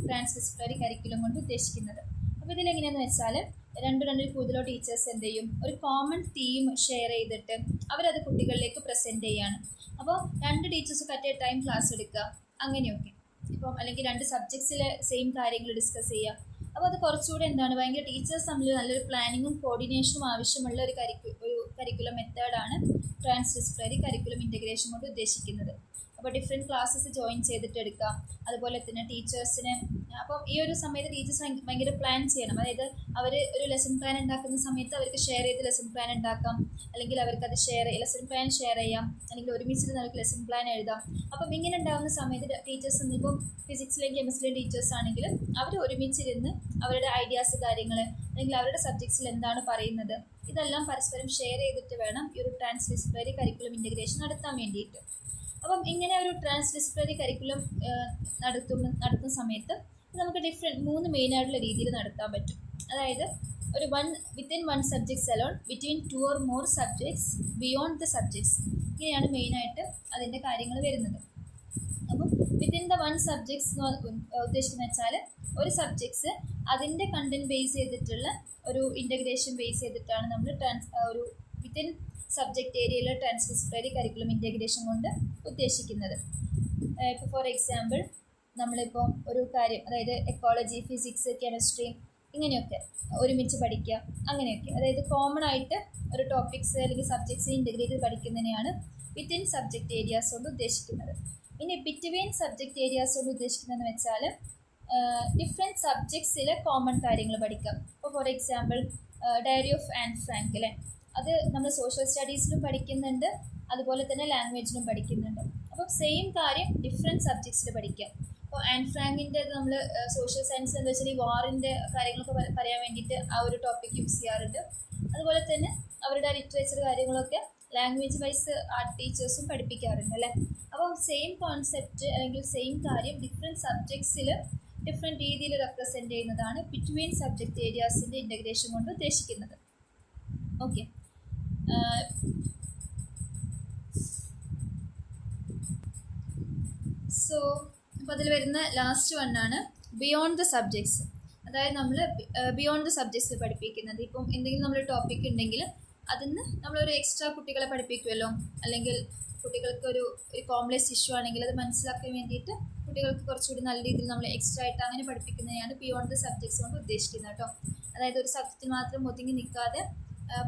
ട്രാൻസ് ഡിസിപ്ലിനറി കരിക്കുലം കൊണ്ട് ഉദ്ദേശിക്കുന്നത്. അപ്പോൾ ഇതിലെങ്ങനെയാണെന്ന് വെച്ചാൽ 2-ൽ കൂടുതലോ ടീച്ചേഴ്സ് എന്ത് ചെയ്യും, ഒരു കോമൺ തീം ഷെയർ ചെയ്തിട്ട് അവരത് കുട്ടികളിലേക്ക് പ്രസൻറ്റ് ചെയ്യാണ്. അപ്പോൾ 2 ടീച്ചേഴ്സൊക്കെ അറ്റ് എ ടൈം ക്ലാസ് എടുക്കുക, അങ്ങനെയൊക്കെ. ഇപ്പം അല്ലെങ്കിൽ 2 സബ്ജക്ട്സിലെ സെയിം കാര്യങ്ങൾ ഡിസ്കസ് ചെയ്യുക. അപ്പോൾ അത് കുറച്ചുകൂടെ ഭയങ്കര ടീച്ചേഴ്സ് തമ്മിൽ നല്ലൊരു പ്ലാനിങ്ങും കോർഡിനേഷനും ആവശ്യമുള്ള ഒരു കരിക്കുലം മെത്തേഡാണ് ട്രാൻസ്ഡിസിപ്ലിനറി കരിക്കുലം ഇൻ്റഗ്രേഷൻ കൊണ്ട് ഉദ്ദേശിക്കുന്നത്. അപ്പോൾ ഡിഫറെൻറ്റ് ക്ലാസ്സസ് ജോയിൻ ചെയ്തിട്ട് എടുക്കാം. അതുപോലെ തന്നെ ടീച്ചേഴ്സിന് അപ്പം ഈ ഒരു സമയത്ത് ടീച്ചേഴ്സ് ഭയങ്കര പ്ലാൻ ചെയ്യണം. അതായത് അവർ ഒരു ലെസൺ പ്ലാൻ ഉണ്ടാക്കുന്ന സമയത്ത് അവർക്ക് ഷെയർ ചെയ്ത് ലെസൺ പ്ലാൻ ഉണ്ടാക്കാം, അല്ലെങ്കിൽ അവർക്കത് ലെസൺ പ്ലാൻ ഷെയർ ചെയ്യാം, അല്ലെങ്കിൽ ഒരുമിച്ചിട്ട് നമുക്ക് ലെസൺ പ്ലാൻ എഴുതാം. അപ്പം ഇങ്ങനെ ഉണ്ടാകുന്ന സമയത്ത് ടീച്ചേഴ്സ് ഇപ്പം ഫിസിക്സിലെയും കെമിസ്ട്രിയിലെയും ടീച്ചേഴ്സ് ആണെങ്കിൽ അവർ ഒരുമിച്ചിരുന്ന് അവരുടെ ഐഡിയാസ് കാര്യങ്ങൾ അല്ലെങ്കിൽ അവരുടെ സബ്ജക്ട്സിൽ എന്താണ് പറയുന്നത് ഇതെല്ലാം പരസ്പരം ഷെയർ ചെയ്തിട്ട് വേണം ഈ ഒരു ട്രാൻസ്ഡിസിപ്ലിനറി കരിക്കുലം ഇൻ്റഗ്രേഷൻ നടത്താൻ വേണ്ടിയിട്ട്. അപ്പം ഇങ്ങനെ ഒരു ട്രാൻസ്ഡിസിപ്ലിനറി കരിക്കുലം നടത്തുന്ന സമയത്ത് നമുക്ക് മൂന്ന് മെയിനായിട്ടുള്ള രീതിയിൽ നടത്താൻ പറ്റും. അതായത് ഒരു within one subjects alone, between 2 or more subjects, beyond the subjects. ഇങ്ങനെയാണ് മെയിനായിട്ട് അതിൻ്റെ കാര്യങ്ങൾ വരുന്നത്. അപ്പം വിത്തിൻ ദ വൺ സബ്ജക്ട്സ് ഉദ്ദേശിക്കുന്നത് വെച്ചാൽ ഒരു സബ്ജക്ട്സ് അതിൻ്റെ കണ്ടന്റ് ബേസ് ചെയ്തിട്ടുള്ള ഒരു ഇൻ്റഗ്രേഷൻ ബേസ് ചെയ്തിട്ടാണ് നമ്മൾ ഒരു വിത്തിൻ സബ്ജക്റ്റ് ഏരിയയിലെ ട്രാൻസ്ഡിസിപ്ലിനറി കരിക്കുലം ഇൻ്റഗ്രേഷൻ കൊണ്ട് ഉദ്ദേശിക്കുന്നത്. ഇപ്പോൾ ഫോർ എക്സാമ്പിൾ നമ്മളിപ്പോൾ ഒരു കാര്യം, അതായത് എക്കോളജി, ഫിസിക്സ്, കെമിസ്ട്രി ഇങ്ങനെയൊക്കെ ഒരുമിച്ച് പഠിക്കുക, അങ്ങനെയൊക്കെ. അതായത് കോമൺ ആയിട്ട് ഒരു ടോപ്പിക്സ് അല്ലെങ്കിൽ സബ്ജക്ട്സിനെ ഇൻ്റഗ്രേറ്റ് പഠിക്കുന്നതിനെയാണ് വിത്തിൻ സബ്ജക്റ്റ് ഏരിയാസ് കൊണ്ട് ഉദ്ദേശിക്കുന്നത്. ഇനി ബിറ്റ്വീൻ സബ്ജക്റ്റ് ഏരിയാസ് കൊണ്ട് ഉദ്ദേശിക്കുന്നതെന്ന് വെച്ചാൽ ഡിഫറെൻറ്റ് സബ്ജക്ട്സിലെ കോമൺ കാര്യങ്ങൾ പഠിക്കാം. ഇപ്പോൾ for example diary of Anne Frank അല്ലേ, അത് നമ്മൾ സോഷ്യൽ സ്റ്റഡീസിലും പഠിക്കുന്നുണ്ട്, അതുപോലെ തന്നെ ലാംഗ്വേജിലും പഠിക്കുന്നുണ്ട്. അപ്പോൾ സെയിം കാര്യം ഡിഫറെൻറ്റ് സബ്ജക്ട്സിൽ പഠിക്കാം. അപ്പോൾ ആൻ ഫ്രാങ്കിൻ്റെ നമ്മൾ സോഷ്യൽ സയൻസ് എന്താ വെച്ചാൽ ഈ വാറിൻ്റെ കാര്യങ്ങളൊക്കെ പറയാൻ വേണ്ടിയിട്ട് ആ ഒരു ടോപ്പിക് യൂസ് ചെയ്യാറുണ്ട്. അതുപോലെ തന്നെ അവരുടെ ലിറ്ററേച്ചർ കാര്യങ്ങളൊക്കെ ലാംഗ്വേജ് വൈസ് ആർട്ട് ടീച്ചേഴ്സും പഠിപ്പിക്കാറുണ്ട് അല്ലേ. അപ്പോൾ സെയിം കോൺസെപ്റ്റ് അല്ലെങ്കിൽ സെയിം കാര്യം ഡിഫറെൻറ്റ് സബ്ജക്ട്സിൽ ഡിഫറെൻറ്റ് രീതിയിൽ റെപ്രസെൻറ്റ് ചെയ്യുന്നതാണ് ബിറ്റ്വീൻ സബ്ജക്റ്റ് ഏരിയാസിൻ്റെ ഇൻ്റഗ്രേഷൻ കൊണ്ട് ഉദ്ദേശിക്കുന്നത്. ഓക്കെ, സോ അപ്പോൾ അതിൽ വരുന്ന ലാസ്റ്റ് വണ്ണാണ് ബിയോണ്ട് ദ സബ്ജക്ട്സ്. അതായത് നമ്മൾ ബിയോണ്ട് ദ സബ്ജക്ട്സ് പഠിപ്പിക്കുന്നത്. ഇപ്പം എന്തെങ്കിലും നമ്മൾ ടോപ്പിക് ഉണ്ടെങ്കിൽ അതിന് നമ്മളൊരു എക്സ്ട്രാ കുട്ടികളെ പഠിപ്പിക്കുമല്ലോ, അല്ലെങ്കിൽ കുട്ടികൾക്ക് ഒരു കോംപ്ലക്സ് ഇഷ്യൂ ആണെങ്കിൽ അത് മനസ്സിലാക്കാൻ വേണ്ടിയിട്ട് കുട്ടികൾക്ക് കുറച്ചുകൂടി നല്ല രീതിയിൽ നമ്മൾ എക്സ്ട്രാ ആയിട്ട് അങ്ങനെ പഠിപ്പിക്കുന്നതിനാണ് ബിയോണ്ട് ദ സബ്ജക്ട്സ് കൊണ്ട് ഉദ്ദേശിക്കുന്നത് കേട്ടോ. അതായത് ഒരു സബ്ജക്റ്റിൽ മാത്രം ഒതുങ്ങി നിൽക്കാതെ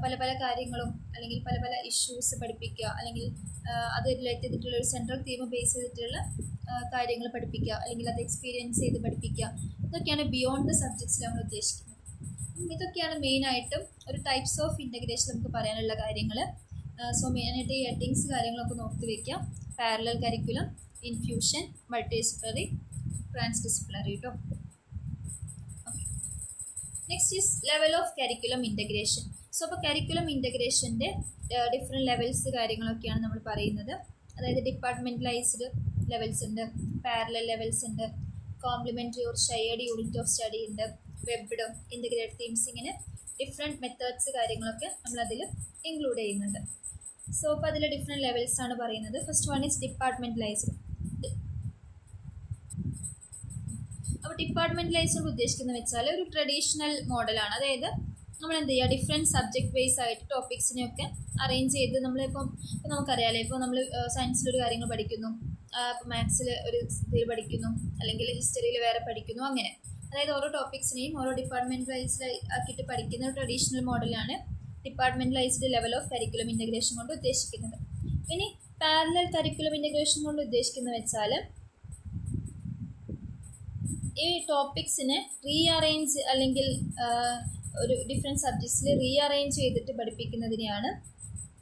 പല പല കാര്യങ്ങളും അല്ലെങ്കിൽ പല പല ഇഷ്യൂസ് പഠിപ്പിക്കുക, അല്ലെങ്കിൽ അത് റിലേറ്റ് ചെയ്തിട്ടുള്ള ഒരു സെൻട്രൽ തീം ബേസ് ചെയ്തിട്ടുള്ള കാര്യങ്ങൾ പഠിപ്പിക്കുക, അല്ലെങ്കിൽ അത് എക്സ്പീരിയൻസ് ചെയ്ത് പഠിപ്പിക്കുക. ഇതൊക്കെയാണ് ബിയോണ്ട് ദ സബ്ജക്ട്സിൽ നമ്മൾ ഉദ്ദേശിക്കുന്നത്. ഇതൊക്കെയാണ് മെയിനായിട്ടും ഒരു ടൈപ്സ് ഓഫ് ഇൻ്റഗ്രേഷൻ നമുക്ക് പറയാനുള്ള കാര്യങ്ങൾ. സോ മെയിനായിട്ട് ഈ ഹെഡിങ്സ് കാര്യങ്ങളൊക്കെ നോക്കി വയ്ക്കാം. Parallel curriculum, infusion, multidisciplinary, transdisciplinary കേട്ടോ. Next is level of curriculum integration. So അപ്പോൾ കരിക്കുലം ഇൻ്റഗ്രേഷൻ്റെ ഡിഫറെൻറ്റ് ലെവൽസ് കാര്യങ്ങളൊക്കെയാണ് നമ്മൾ പറയുന്നത്. അതായത് ഡിപ്പാർട്ട്മെൻറ്റലൈസ്ഡ് ലെവൽസ് ഉണ്ട്, പാരലൽ ലെവൽസ് ഉണ്ട്, complementary or shared unit of study ഉണ്ട്, വെബ്ഡ്, ഇൻ്റഗ്രേറ്റഡ് തീംസ്, ഇങ്ങനെ ഡിഫറെൻറ്റ് മെത്തേഡ്സ് കാര്യങ്ങളൊക്കെ നമ്മളതിൽ ഇൻക്ലൂഡ് ചെയ്യുന്നുണ്ട്. സോ അപ്പോൾ അതിൽ ഡിഫറെൻറ്റ് ലെവൽസ് ആണ് പറയുന്നത്. First one is departmentalized. അപ്പോൾ ഡിപ്പാർട്ട്മെൻറ്റലൈസ്ഡ് കൊണ്ട് ഉദ്ദേശിക്കുന്നത് വെച്ചാൽ ഒരു ട്രഡീഷണൽ മോഡലാണ്. അതായത് നമ്മൾ എന്ത് ചെയ്യുക, ഡിഫറെൻറ്റ് സബ്ജക്റ്റ് ബേസ് ആയിട്ട് ടോപ്പിക്സിനെയൊക്കെ അറേഞ്ച് ചെയ്ത് നമ്മളിപ്പം നമുക്കറിയാമല്ലോ, ഇപ്പോൾ നമ്മൾ സയൻസിലൊരു കാര്യങ്ങൾ പഠിക്കുന്നു, ഇപ്പോൾ മാത്സിൽ ഒരു ഇതിൽ പഠിക്കുന്നു, അല്ലെങ്കിൽ ഹിസ്റ്ററിയിൽ വേറെ പഠിക്കുന്നു, അങ്ങനെ. അതായത് ഓരോ ടോപ്പിക്സിനെയും ഓരോ ഡിപ്പാർട്ട്മെൻറ്റലൈസ്ഡ് ആക്കിയിട്ട് പഠിക്കുന്ന ഒരു ട്രഡീഷണൽ മോഡലാണ് ഡിപ്പാർട്ട്മെൻറ്റലൈസ്ഡ് ലെവൽ ഓഫ് കരിക്കുലം ഇൻ്റഗ്രേഷൻ കൊണ്ട് ഉദ്ദേശിക്കുന്നത്. ഇനി പാരലൽ കരിക്കുലം ഇൻ്റഗ്രേഷൻ കൊണ്ട് ഉദ്ദേശിക്കുന്നത് വെച്ചാൽ ഈ ടോപ്പിക്സിനെ റീഅറേഞ്ച് അല്ലെങ്കിൽ ഒരു ഡിഫറെൻറ്റ് സബ്ജക്ട്സിൽ റീഅറേഞ്ച് ചെയ്തിട്ട് പഠിപ്പിക്കുന്നതിനെയാണ്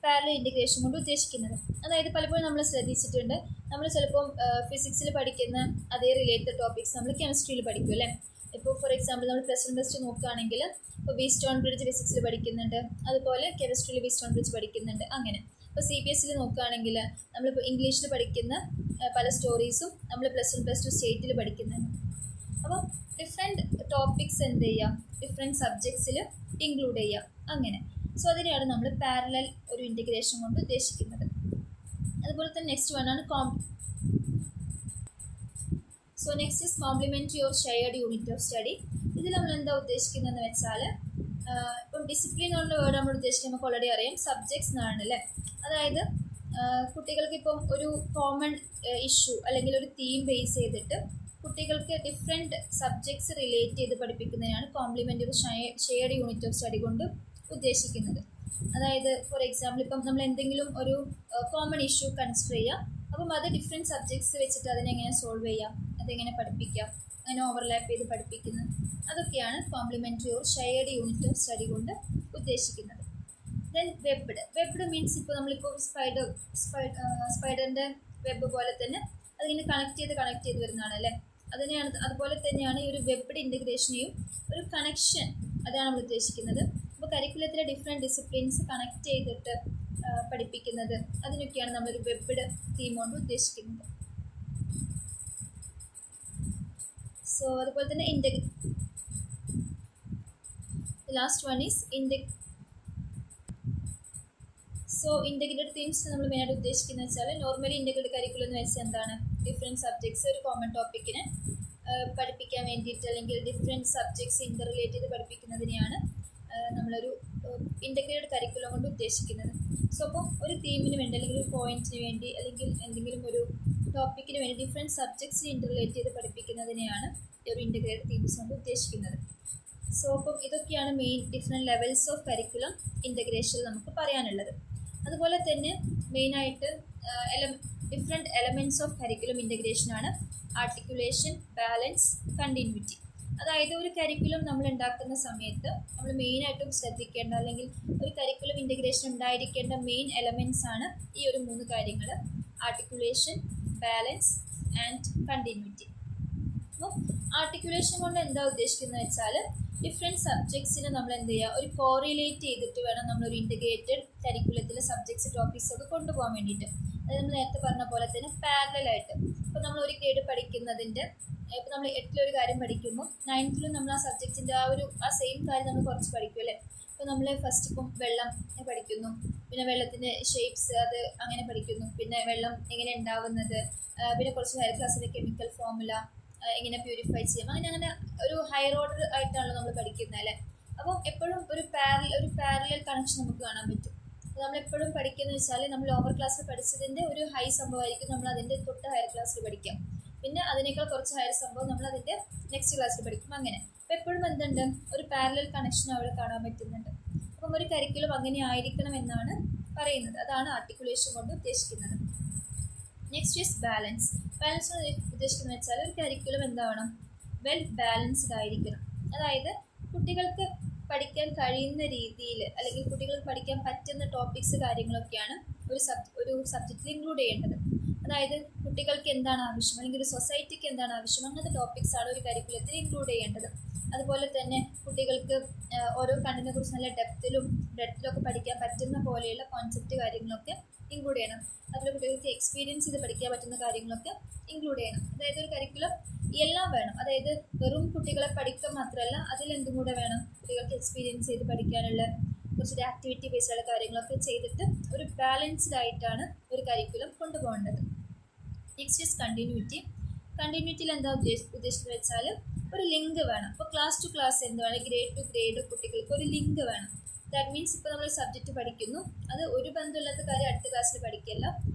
പാരലൽ ഇൻ്റഗ്രേഷൻ കൊണ്ട് ഉദ്ദേശിക്കുന്നത്. അതായത് പലപ്പോഴും നമ്മൾ ശ്രദ്ധിച്ചിട്ടുണ്ട്, നമ്മൾ ചിലപ്പം ഫിസിക്സിൽ പഠിക്കുന്ന അതേ റിലേറ്റഡ് ടോപ്പിക്സ് നമ്മൾ കെമിസ്ട്രിയിൽ പഠിക്കും അല്ലേ. ഇപ്പോൾ ഫോർ എക്സാമ്പിൾ നമ്മൾ +1 നോക്കുകയാണെങ്കിൽ ഇപ്പോൾ വീസ്റ്റോൺ ബ്രിഡ്ജ് ഫിസിക്സിൽ പഠിക്കുന്നുണ്ട്, അതുപോലെ കെമിസ്ട്രിയിൽ വീസ്റ്റോൺ ബ്രിഡ്ജ് പഠിക്കുന്നുണ്ട്, അങ്ങനെ. ഇപ്പോൾ CBSE നോക്കുകയാണെങ്കിൽ നമ്മളിപ്പോൾ ഇംഗ്ലീഷിൽ പഠിക്കുന്ന പല സ്റ്റോറീസും നമ്മൾ +1 സ്റ്റേറ്റിൽ പഠിക്കുന്നുണ്ട്. അപ്പോൾ ഡിഫറെൻറ്റ് ടോപ്പിക്സ് എന്ത് ചെയ്യുക, ഡിഫറെൻറ്റ് സബ്ജക്ട്സിൽ ഇൻക്ലൂഡ് ചെയ്യുക, അങ്ങനെ. സോ അതിനെയാണ് നമ്മൾ പാരലൽ ഒരു ഇൻ്റഗ്രേഷൻ കൊണ്ട് ഉദ്ദേശിക്കുന്നത്. അതുപോലെ തന്നെ നെക്സ്റ്റ് വൺ ആണ് next is complementary or shared unit of study. ഇതിൽ നമ്മൾ എന്താ ഉദ്ദേശിക്കുന്നതെന്ന് വെച്ചാൽ ഇപ്പം ഡിസിപ്ലിൻ എന്നുള്ള വേർഡ് നമ്മൾ ഉദ്ദേശിക്കുന്നത് നമുക്ക് ഓൾറെഡി അറിയാം, സബ്ജക്ട്സ് എന്നാണ് അല്ലേ. അതായത് കുട്ടികൾക്ക് ഇപ്പം ഒരു കോമൺ ഇഷ്യൂ അല്ലെങ്കിൽ ഒരു തീം ബേസ് ചെയ്തിട്ട് കുട്ടികൾക്ക് ഡിഫറെൻറ്റ് സബ്ജക്ട്സ് റിലേറ്റ് ചെയ്ത് പഠിപ്പിക്കുന്നതിനാണ് complementary shared unit of study കൊണ്ട് ഉദ്ദേശിക്കുന്നത്. അതായത് ഫോർ എക്സാമ്പിൾ ഇപ്പം നമ്മൾ എന്തെങ്കിലും ഒരു കോമൺ ഇഷ്യൂ കൺസിഡർ ചെയ്യുക, അപ്പം അത് ഡിഫറെൻറ്റ് സബ്ജക്ട്സ് വെച്ചിട്ട് അതിനെങ്ങനെ സോൾവ് ചെയ്യാം, അതെങ്ങനെ പഠിപ്പിക്കാം, അങ്ങനെ ഓവർലാപ്പ് ചെയ്ത് പഠിപ്പിക്കുന്നത്, അതൊക്കെയാണ് complementary or shared unit of study കൊണ്ട് ഉദ്ദേശിക്കുന്നത്. ദെൻ വെബ്ഡ് മീൻസ് ഇപ്പോൾ നമ്മളിപ്പോൾ സ്പൈഡറിൻ്റെ വെബ് പോലെ തന്നെ അതിങ്ങനെ കണക്ട് ചെയ്ത് വരുന്നതാണ് അല്ലേ. അതുപോലെ തന്നെയാണ് ഈ ഒരു വെബ്ഡ് ഇൻ്റഗ്രേഷനെയും ഒരു കണക്ഷൻ, അതാണ് നമ്മൾ ഉദ്ദേശിക്കുന്നത്. അപ്പോൾ കരിക്കുലത്തിലെ ഡിഫറെൻറ്റ് ഡിസിപ്ലിൻസ് കണക്ട് ചെയ്തിട്ട് പഠിപ്പിക്കുന്നത്, അതിനൊക്കെയാണ് നമ്മളൊരു വെബ്ഡ് തീം കൊണ്ട് ഉദ്ദേശിക്കുന്നത്. സോ അതുപോലെ തന്നെ last one is integrated themes നമ്മൾ മെയിനായിട്ട് ഉദ്ദേശിക്കുന്നത് വെച്ചാൽ നോർമലി ഇൻ്റഗ്രേറ്റഡ് കരിക്കുലം എന്ന് വെച്ചാൽ എന്താണ്, ഡിഫറെൻറ്റ് സബ്ജക്ട്സ് ഒരു കോമൺ ടോപ്പിക്കിനെ പഠിപ്പിക്കാൻ വേണ്ടിയിട്ട് അല്ലെങ്കിൽ ഡിഫറെൻറ്റ് സബ്ജക്ട്സ് ഇൻ്റർ റിലേറ്റ് ചെയ്ത് പഠിപ്പിക്കുന്നതിനെയാണ് നമ്മളൊരു ഇൻ്റഗ്രേറ്റഡ് കരിക്കുലം കൊണ്ട് ഉദ്ദേശിക്കുന്നത്. സോ അപ്പോൾ ഒരു തീമിന് വേണ്ടി അല്ലെങ്കിൽ ഒരു പോയിന്റിന് വേണ്ടി അല്ലെങ്കിൽ എന്തെങ്കിലും ഒരു ടോപ്പിക്കിന് വേണ്ടി ഡിഫറെൻറ്റ് സബ്ജക്ട്സിനെ ഇൻ്റർ റിലേറ്റ് ചെയ്ത് പഠിപ്പിക്കുന്നതിനെയാണ് ഒരു ഇൻ്റഗ്രേറ്റഡ് തീംസ് കൊണ്ട് ഉദ്ദേശിക്കുന്നത്. സോ അപ്പം ഇതൊക്കെയാണ് main different levels of curriculum ഇൻ്റഗ്രേഷനിൽ നമുക്ക് പറയാനുള്ളത്. അതുപോലെ തന്നെ മെയിനായിട്ട് ഡിഫറെൻറ്റ് എലമെൻറ്റ്സ് ഓഫ് കരിക്കുലം ഇൻ്റഗ്രേഷനാണ് ആർട്ടിക്കുലേഷൻ, ബാലൻസ്, കണ്ടിന്യൂറ്റി. അതായത് ഒരു കരിക്കുലം നമ്മൾ ഉണ്ടാക്കുന്ന സമയത്ത് നമ്മൾ മെയിനായിട്ടും ശ്രദ്ധിക്കേണ്ട അല്ലെങ്കിൽ ഒരു കരിക്കുലം ഇൻ്റഗ്രേഷൻ ഉണ്ടായിരിക്കേണ്ട മെയിൻ എലമെൻറ്റ്സ് ആണ് ഈ ഒരു 3 കാര്യങ്ങൾ: ആർട്ടിക്കുലേഷൻ, ബാലൻസ് ആൻഡ് കണ്ടിന്യൂറ്റി. അപ്പോൾ ആർട്ടിക്കുലേഷൻ കൊണ്ട് എന്താ ഉദ്ദേശിക്കുന്നത് വെച്ചാൽ ഡിഫറെൻറ്റ് സബ്ജക്ട്സിനെ നമ്മൾ എന്ത് ചെയ്യുക, ഒരു കോറിലേറ്റ് ചെയ്തിട്ട് വേണം നമ്മളൊരു ഇൻ്റഗ്രേറ്റഡ് കരിക്കുലത്തിലെ സബ്ജക്ട്സ് ടോപ്പിക്സ് ഒക്കെ കൊണ്ടുപോകാൻ വേണ്ടിയിട്ട്. അതായത് നമ്മൾ നേരത്തെ പറഞ്ഞ പോലെ തന്നെ പാരലായിട്ട് ഇപ്പോൾ നമ്മൾ ഒരു ഗ്രേഡ് പഠിക്കുന്നതിൻ്റെ ഇപ്പോൾ നമ്മൾ 8ൽ ഒരു കാര്യം പഠിക്കുമ്പോൾ 9th നമ്മൾ ആ സബ്ജക്റ്റിൻ്റെ ആ സെയിം കാര്യം നമ്മൾ കുറച്ച് പഠിക്കും അല്ലേ. ഇപ്പോൾ നമ്മൾ ഫസ്റ്റ് ഇപ്പം വെള്ളം പഠിക്കുന്നു, പിന്നെ വെള്ളത്തിൻ്റെ ഷേപ്സ് അത് അങ്ങനെ പഠിക്കുന്നു, പിന്നെ വെള്ളം എങ്ങനെ ഉണ്ടാവുന്നത്, പിന്നെ കുറച്ച് ഹയർ ക്ലാസ്സിലെ കെമിക്കൽ ഫോർമുല എങ്ങനെ പ്യൂരിഫൈ ചെയ്യാം, അങ്ങനെ ഒരു ഹയർ ഓർഡർ ആയിട്ടാണല്ലോ നമ്മൾ പഠിക്കുന്നത് അല്ലേ. അപ്പം എപ്പോഴും ഒരു പാരലൽ കണക്ഷൻ നമുക്ക് കാണാൻ പറ്റും. അപ്പോൾ നമ്മളെപ്പോഴും പഠിക്കുന്നത് വെച്ചാൽ നമ്മൾ ഓവർ ക്ലാസ്സിൽ പഠിച്ചതിൻ്റെ ഒരു ഹൈ സംഭവമായിരിക്കും നമ്മൾ അതിൻ്റെ തൊട്ട് ഹയർ ക്ലാസ്സിൽ പഠിക്കാം, പിന്നെ അതിനേക്കാൾ കുറച്ച് ഹയർ സംഭവം നമ്മൾ അതിൻ്റെ നെക്സ്റ്റ് ക്ലാസ്സിൽ പഠിക്കും. അങ്ങനെ അപ്പോൾ എപ്പോഴും എന്തുണ്ട്, ഒരു പാരലൽ കണക്ഷൻ അവിടെ കാണാൻ പറ്റുന്നുണ്ട്. അപ്പം ഒരു കരിക്കുലം അങ്ങനെ ആയിരിക്കണം എന്നാണ് പറയുന്നത്. അതാണ് ആർട്ടിക്കുലേഷൻ കൊണ്ട് ഉദ്ദേശിക്കുന്നത്. Next is balance. ബാലൻസ് ഉദ്ദേശിക്കുന്നത് വെച്ചാൽ ഒരു കരിക്കുലം എന്താവണം, വെൽ ബാലൻസ്ഡ് ആയിരിക്കണം. അതായത് കുട്ടികൾക്ക് പഠിക്കാൻ കഴിയുന്ന രീതിയിൽ അല്ലെങ്കിൽ കുട്ടികൾക്ക് പഠിക്കാൻ പറ്റുന്ന ടോപ്പിക്സ് കാര്യങ്ങളൊക്കെയാണ് ഒരു സബ്ജക്റ്റിൽ ഇൻക്ലൂഡ് ചെയ്യേണ്ടത്. അതായത് കുട്ടികൾക്ക് എന്താണ് ആവശ്യം അല്ലെങ്കിൽ ഒരു സൊസൈറ്റിക്ക് എന്താണ് ആവശ്യം, അങ്ങനത്തെ ടോപ്പിക്സാണ് ഒരു കരിക്കുലത്തിൽ ഇൻക്ലൂഡ് ചെയ്യേണ്ടത്. അതുപോലെ തന്നെ കുട്ടികൾക്ക് ഓരോ കണ്ടിനെ കുറിച്ച് നല്ല ഡെപ്തിലും ബ്രെഡ്ത്തിലൊക്കെ പഠിക്കാൻ പറ്റുന്ന പോലെയുള്ള കോൺസെപ്റ്റ് കാര്യങ്ങളൊക്കെ ഇൻക്ലൂഡ് ചെയ്യണം. അതുപോലെ കുട്ടികൾക്ക് എക്സ്പീരിയൻസ് ചെയ്ത് പഠിക്കാൻ പറ്റുന്ന കാര്യങ്ങളൊക്കെ ഇൻക്ലൂഡ് ചെയ്യണം. അതായത് ഒരു കരിക്കുലം എല്ലാം വേണം. അതായത് വെറും കുട്ടികളെ പഠിക്കുക മാത്രമല്ല, അതിലെന്തും കൂടെ വേണം, കുട്ടികൾക്ക് എക്സ്പീരിയൻസ് ചെയ്ത് പഠിക്കാനുള്ള കുറച്ചൊരു ആക്ടിവിറ്റി ബേസ്ഡുള്ള കാര്യങ്ങളൊക്കെ ചെയ്തിട്ട് ഒരു ബാലൻസ്ഡ് ആയിട്ടാണ് ഒരു കരിക്കുലം കൊണ്ടുപോകേണ്ടത്. Next is continuity. കണ്ടിന്യൂറ്റിയിൽ എന്താ ഉദ്ദേശിക്കുന്നത് വെച്ചാൽ ഒരു ലിങ്ക് വേണം. ഇപ്പോൾ ക്ലാസ് ടു ക്ലാസ് എന്താണ്, ഗ്രേഡ് ടു ഗ്രേഡ് കുട്ടികൾക്ക് ഒരു ലിങ്ക് വേണം. ദാറ്റ് മീൻസ് ഇപ്പോൾ നമ്മൾ സബ്ജക്റ്റ് പഠിക്കുന്നു, അത് ഒരു ബന്ധമില്ലാത്ത കാര്യം അടുത്ത ക്ലാസ്സിൽ പഠിക്കില്ല,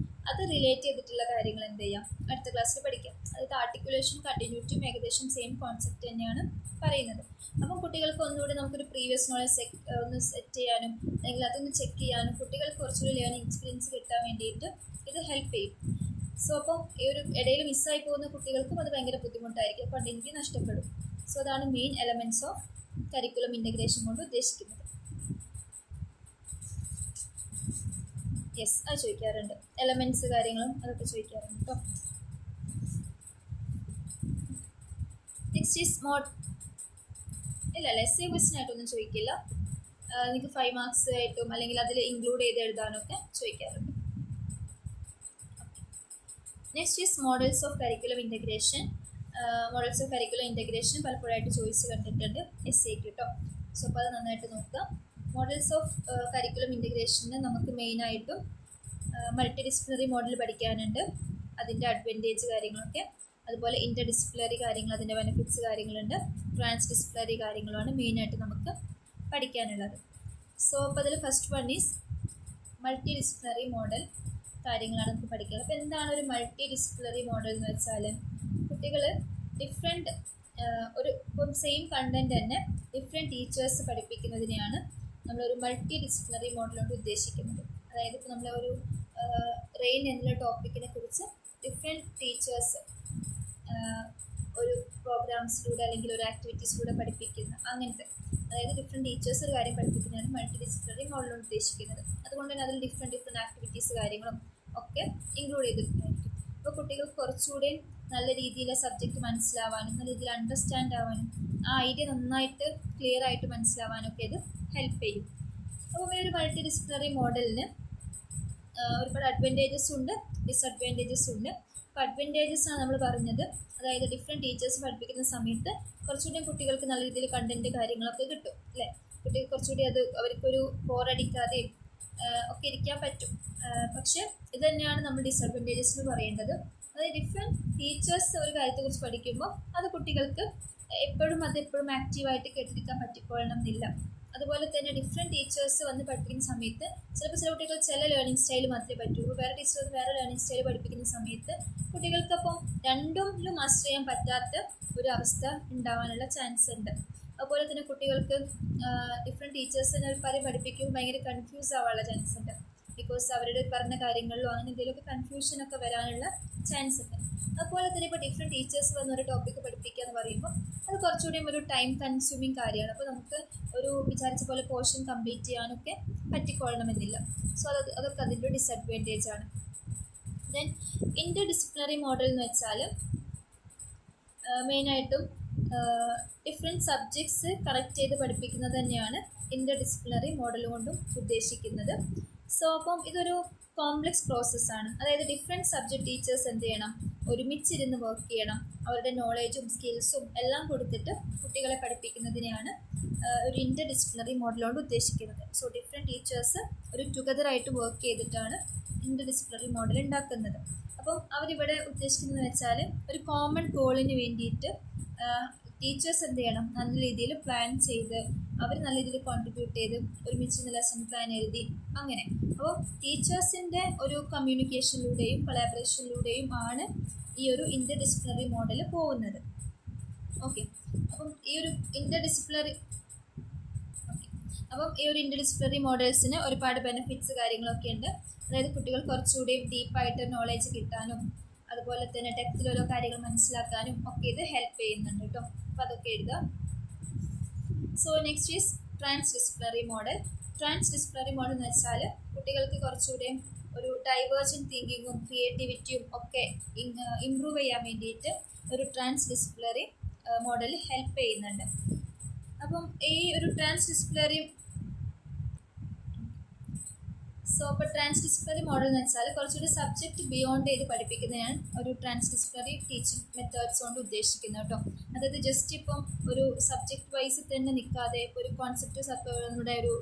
അത് റിലേറ്റ് ചെയ്തിട്ടുള്ള കാര്യങ്ങൾ എന്ത് ചെയ്യാം, അടുത്ത ക്ലാസ്സിൽ പഠിക്കാം. അതായത് ആർട്ടിക്കുലേഷൻ കണ്ടിന്യൂറ്റിയും ഏകദേശം സെയിം കോൺസെപ്റ്റ് തന്നെയാണ് പറയുന്നത്. അപ്പം കുട്ടികൾക്ക് ഒന്നുകൂടി നമുക്കൊരു പ്രീവിയസ് നോളജ് ഒന്ന് സെറ്റ് ചെയ്യാനും അല്ലെങ്കിൽ അതൊന്ന് ചെക്ക് ചെയ്യാനും കുട്ടികൾക്ക് കുറച്ചൊരു ലേണിംഗ് എക്സ്പീരിയൻസ് കിട്ടാൻ വേണ്ടിയിട്ട് ഇത് ഹെൽപ്പ് ചെയ്യും. സോ അപ്പം ഈ ഒരു ഇടയിൽ മിസ്സായി പോകുന്ന കുട്ടികൾക്കും അത് ഭയങ്കര ബുദ്ധിമുട്ടായിരിക്കും, കണ്ടിന്യൂറ്റി നഷ്ടപ്പെടും. സോ അതാണ് main elements of curriculum integration കൊണ്ട് ഉദ്ദേശിക്കുന്നത്. യെസ്, അത് ചോദിക്കാറുണ്ട്, എലമെൻറ്റ്സ് കാര്യങ്ങളും അതൊക്കെ ചോദിക്കാറുണ്ട് കേട്ടോ. നെക്സ്റ്റ് ഈസ് ഇല്ല എസ് എ ക്വസ്റ്റ്യൻ ആയിട്ടൊന്നും ചോദിക്കില്ല. നിങ്ങൾക്ക് 5 മാർക്സ് ആയിട്ടും അല്ലെങ്കിൽ അതിൽ ഇൻക്ലൂഡ് ചെയ്ത് എഴുതാനൊക്കെ ചോദിക്കാറുണ്ട്. Next is models of curriculum integration. Models of curriculum integration പലപ്പോഴായിട്ട് ചോദിച്ച് കണ്ടിട്ടുണ്ട് എസ് എക്ക് കേട്ടോ. സോ അപ്പോൾ അത് നന്നായിട്ട് നോക്കുക. മോഡൽസ് ഓഫ് കരിക്കുലം ഇൻ്റഗ്രേഷന് നമുക്ക് മെയിനായിട്ടും മൾട്ടി ഡിസിപ്ലിനറി മോഡൽ പഠിക്കാനുണ്ട്, അതിൻ്റെ അഡ്വാൻറ്റേജ് കാര്യങ്ങളൊക്കെ. അതുപോലെ ഇൻ്റർ ഡിസിപ്ലിനറി കാര്യങ്ങൾ, അതിൻ്റെ ബെനിഫിറ്റ്സ് കാര്യങ്ങളുണ്ട്. ട്രാൻസ് ഡിസിപ്ലിനറി കാര്യങ്ങളുമാണ് മെയിനായിട്ട് നമുക്ക് പഠിക്കാനുള്ളത്. സോ അപ്പോൾ അതിൽ first one is multi disciplinary model കാര്യങ്ങളാണ് നമുക്ക് പഠിക്കുന്നത്. അപ്പോൾ എന്താണ് ഒരു മൾട്ടി ഡിസിപ്ലിനറി മോഡൽ എന്ന് വെച്ചാൽ, കുട്ടികൾ ഡിഫറെൻറ്റ് ഇപ്പം സെയിം കണ്ടൻറ്റ് തന്നെ ഡിഫറെൻറ്റ് ടീച്ചേഴ്സ് പഠിപ്പിക്കുന്നതിനെയാണ് നമ്മളൊരു മൾട്ടി ഡിസിപ്ലിനറി മോഡലുകൊണ്ട് ഉദ്ദേശിക്കുന്നത്. അതായത് ഇപ്പോൾ നമ്മളെ ഒരു റെയിൻ എന്നുള്ള ടോപ്പിക്കിനെ കുറിച്ച് ഡിഫറെൻറ്റ് ടീച്ചേഴ്സ് ഒരു പ്രോഗ്രാംസിലൂടെ അല്ലെങ്കിൽ ഒരു ആക്ടിവിറ്റീസിലൂടെ പഠിപ്പിക്കുന്ന അങ്ങനത്തെ, അതായത് ഡിഫറെൻറ്റ് ടീച്ചേഴ്സ് ഒരു കാര്യം പഠിപ്പിക്കുന്നതാണ് മൾട്ടി ഡിസിപ്ലിനറി മോഡലുകൊണ്ട് ഉദ്ദേശിക്കുന്നത്. അതുകൊണ്ട് തന്നെ അതിൽ ഡിഫറെൻറ്റ് ആക്ടിവിറ്റീസ് കാര്യങ്ങളും ഒക്കെ ഇൻക്ലൂഡ് ചെയ്തിട്ടുണ്ടായിരിക്കും. അപ്പോൾ കുട്ടികൾക്ക് കുറച്ചുകൂടെ നല്ല രീതിയിൽ സബ്ജക്റ്റ് മനസ്സിലാവാനും നല്ല രീതിയിൽ അണ്ടർസ്റ്റാൻഡ് ആവാനും ആ ഐഡിയ നന്നായിട്ട് ക്ലിയർ ആയിട്ട് മനസ്സിലാവാനും ഒക്കെ ഇത് ഹെൽപ്പ് ചെയ്യും. അപ്പോൾ ഈ ഒരു മൾട്ടി ഡിസിപ്ലിനറി മോഡലിന് ഒരുപാട് അഡ്വാൻറ്റേജസ് ഉണ്ട്, ഡിസഡ്വാൻറ്റേജസ് ഉണ്ട്. അപ്പോൾ അഡ്വാൻറ്റേജസ് ആണ് നമ്മൾ പറഞ്ഞത്, അതായത് ഡിഫറെൻറ്റ് ടീച്ചേഴ്സ് പഠിപ്പിക്കുന്ന സമയത്ത് കുറച്ചുകൂടി കുട്ടികൾക്ക് നല്ല രീതിയിൽ കണ്ടൻറ്റ് കാര്യങ്ങളൊക്കെ കിട്ടും അല്ലേ. കുട്ടികൾ കുറച്ചുകൂടി അത് അവർക്കൊരു ബോറടിക്കാതെയും ഒക്കെ ഇരിക്കാൻ പറ്റും. പക്ഷേ ഇത് തന്നെയാണ് നമ്മൾ ഡിസഡ്വാൻറ്റേജസ് എന്ന് പറയേണ്ടത്. അതായത് ഡിഫറെൻറ്റ് ടീച്ചേഴ്സ് ഒരു കാര്യത്തെക്കുറിച്ച് പഠിക്കുമ്പോൾ അത് കുട്ടികൾക്ക് എപ്പോഴും ആക്റ്റീവായിട്ട് കേട്ടിരിക്കാൻ പറ്റിക്കൊള്ളണം എന്നില്ല. അതുപോലെ തന്നെ ഡിഫറെൻറ്റ് ടീച്ചേഴ്സ് വന്ന് പഠിപ്പിക്കുന്ന സമയത്ത് ചിലപ്പോൾ ചില കുട്ടികൾ ചില ലേണിംഗ് സ്റ്റൈൽ മാത്രമേ പറ്റുള്ളൂ, വേറെ ടീച്ചർ വേറെ ലേണിംഗ് സ്റ്റൈൽ പഠിപ്പിക്കുന്ന സമയത്ത് കുട്ടികൾക്കപ്പം രണ്ടിലും മാസ്റ്റർ ചെയ്യാൻ പറ്റാത്ത ഒരു അവസ്ഥ ഉണ്ടാവാനുള്ള ചാൻസ് ഉണ്ട്. അതുപോലെ തന്നെ കുട്ടികൾക്ക് ഡിഫറെൻറ്റ് ടീച്ചേഴ്സിനെ ഒരു കാര്യം പഠിപ്പിക്കുമ്പോൾ ഭയങ്കര കൺഫ്യൂസ് ആവാനുള്ള ചാൻസ് ഉണ്ട്. ബിക്കോസ് അവരുടെ പറഞ്ഞ കാര്യങ്ങളിലോ അങ്ങനെ എന്തെങ്കിലുമൊക്കെ കൺഫ്യൂഷനൊക്കെ വരാനുള്ള ചാൻസ് ഉണ്ട്. അതുപോലെ തന്നെ ഇപ്പോൾ ഡിഫറെൻറ്റ് ടീച്ചേഴ്സ് വന്ന് ഒരു ടോപ്പിക്ക് പഠിപ്പിക്കുക എന്ന് പറയുമ്പോൾ അത് കുറച്ചുകൂടിയും ഒരു ടൈം കൺസ്യൂമിങ് കാര്യമാണ്. അപ്പോൾ നമുക്ക് ഒരു വിചാരിച്ച പോലെ പോർഷൻ കംപ്ലീറ്റ് ചെയ്യാനൊക്കെ പറ്റിക്കൊള്ളണമെന്നില്ല. സോ അതൊക്കെ അതിൻ്റെ ഒരു ഡിസഡ്വാൻറ്റേജ് ആണ്. ദെൻ ഇൻ്റർ ഡിസിപ്ലിനറി മോഡൽ എന്ന് വെച്ചാൽ മെയിനായിട്ടും ഡിഫറെൻറ്റ് സബ്ജക്ട്സ് കണക്ട് ചെയ്ത് പഠിപ്പിക്കുന്നത് തന്നെയാണ് ഇൻ്റർ ഡിസിപ്ലിനറി മോഡൽ കൊണ്ടും ഉദ്ദേശിക്കുന്നത്. സോ അപ്പം ഇതൊരു കോംപ്ലക്സ് പ്രോസസ്സാണ്. അതായത് ഡിഫറെൻറ്റ് സബ്ജക്റ്റ് ടീച്ചേഴ്സ് എന്ത് ചെയ്യണം, ഒരുമിച്ചിരുന്ന് വർക്ക് ചെയ്യണം. അവരുടെ നോളേജും സ്കിൽസും എല്ലാം കൊടുത്തിട്ട് കുട്ടികളെ പഠിപ്പിക്കുന്നതിനെയാണ് ഒരു ഇൻ്റർ ഡിസിപ്ലിനറി മോഡൽ കൊണ്ട് ഉദ്ദേശിക്കുന്നത്. സോ ഡിഫറെൻറ്റ് ടീച്ചേഴ്സ് ഒരു ടുഗദറായിട്ട് വർക്ക് ചെയ്തിട്ടാണ് ഇൻ്റർ ഡിസിപ്ലിനറി മോഡൽ ഉണ്ടാക്കുന്നത്. അപ്പം അവരിവിടെ ഉദ്ദേശിക്കുന്നതെന്ന് വെച്ചാൽ ഒരു കോമൺ ഗോളിന് വേണ്ടിയിട്ട് ടീച്ചേഴ്സ് എന്ത് ചെയ്യണം, നല്ല രീതിയിൽ പ്ലാൻ ചെയ്ത് അവർ നല്ല രീതിയിൽ കോൺട്രിബ്യൂട്ട് ചെയ്ത് ഒരുമിച്ച് ലെസൺ പ്ലാൻ എഴുതി അങ്ങനെ. അപ്പോൾ ടീച്ചേഴ്സിൻ്റെ ഒരു കമ്മ്യൂണിക്കേഷനിലൂടെയും കൊളാബറേഷനിലൂടെയും ആണ് ഈ ഒരു ഇൻ്റർ ഡിസിപ്ലിനറി മോഡൽ പോകുന്നത്. ഓക്കെ, അപ്പം ഈ ഒരു ഇൻ്റർ ഡിസിപ്ലിനറി മോഡൽസിന് ഒരുപാട് ബെനിഫിറ്റ്സ് കാര്യങ്ങളൊക്കെ ഉണ്ട്. അതായത് കുട്ടികൾ കുറച്ചുകൂടി ഡീപ്പായിട്ട് നോളേജ് കിട്ടാനും അതുപോലെ തന്നെ ഡെപ്തിൽ ഓരോ കാര്യങ്ങൾ മനസ്സിലാക്കാനും ഒക്കെ ഇത് ഹെൽപ്പ് ചെയ്യുന്നുണ്ട് കേട്ടോ. അപ്പോൾ അതൊക്കെ എഴുതുക. So next is transdisciplinary model. Transdisciplinary model എന്ന് വെച്ചാൽ കുട്ടികൾക്ക് കുറച്ചുകൂടി ഒരു ഡൈവേർജൻറ്റ് തിങ്കിങ്ങും ക്രിയേറ്റിവിറ്റിയും ഒക്കെ ഇമ്പ്രൂവ് ചെയ്യാൻ വേണ്ടിയിട്ട് ഒരു ട്രാൻസ്ഡിസിപ്ലിനറി മോഡൽ ഹെൽപ്പ് ചെയ്യുന്നുണ്ട്. അപ്പം ഈ ഒരു ട്രാൻസ്ഡിസിപ്ലിനറി ഇപ്പോൾ ട്രാൻസ്ഡിസിപ്ലിനറി മോഡൽ എന്ന് വെച്ചാൽ കുറച്ചുകൂടി സബ്ജക്റ്റ് ബിയോണ്ട് ചെയ്ത് പഠിപ്പിക്കുന്നതാണ് ഒരു ട്രാൻസ്ഡിസിപ്ലിനറി ടീച്ചിങ് മെത്തേഡ്സ് കൊണ്ട് ഉദ്ദേശിക്കുന്നത് കേട്ടോ. അതായത് ജസ്റ്റ് ഇപ്പം ഒരു സബ്ജക്റ്റ് വൈസ് തന്നെ നിൽക്കാതെ ഒരു കോൺസെപ്റ്റ് നമ്മുടെ ഒരു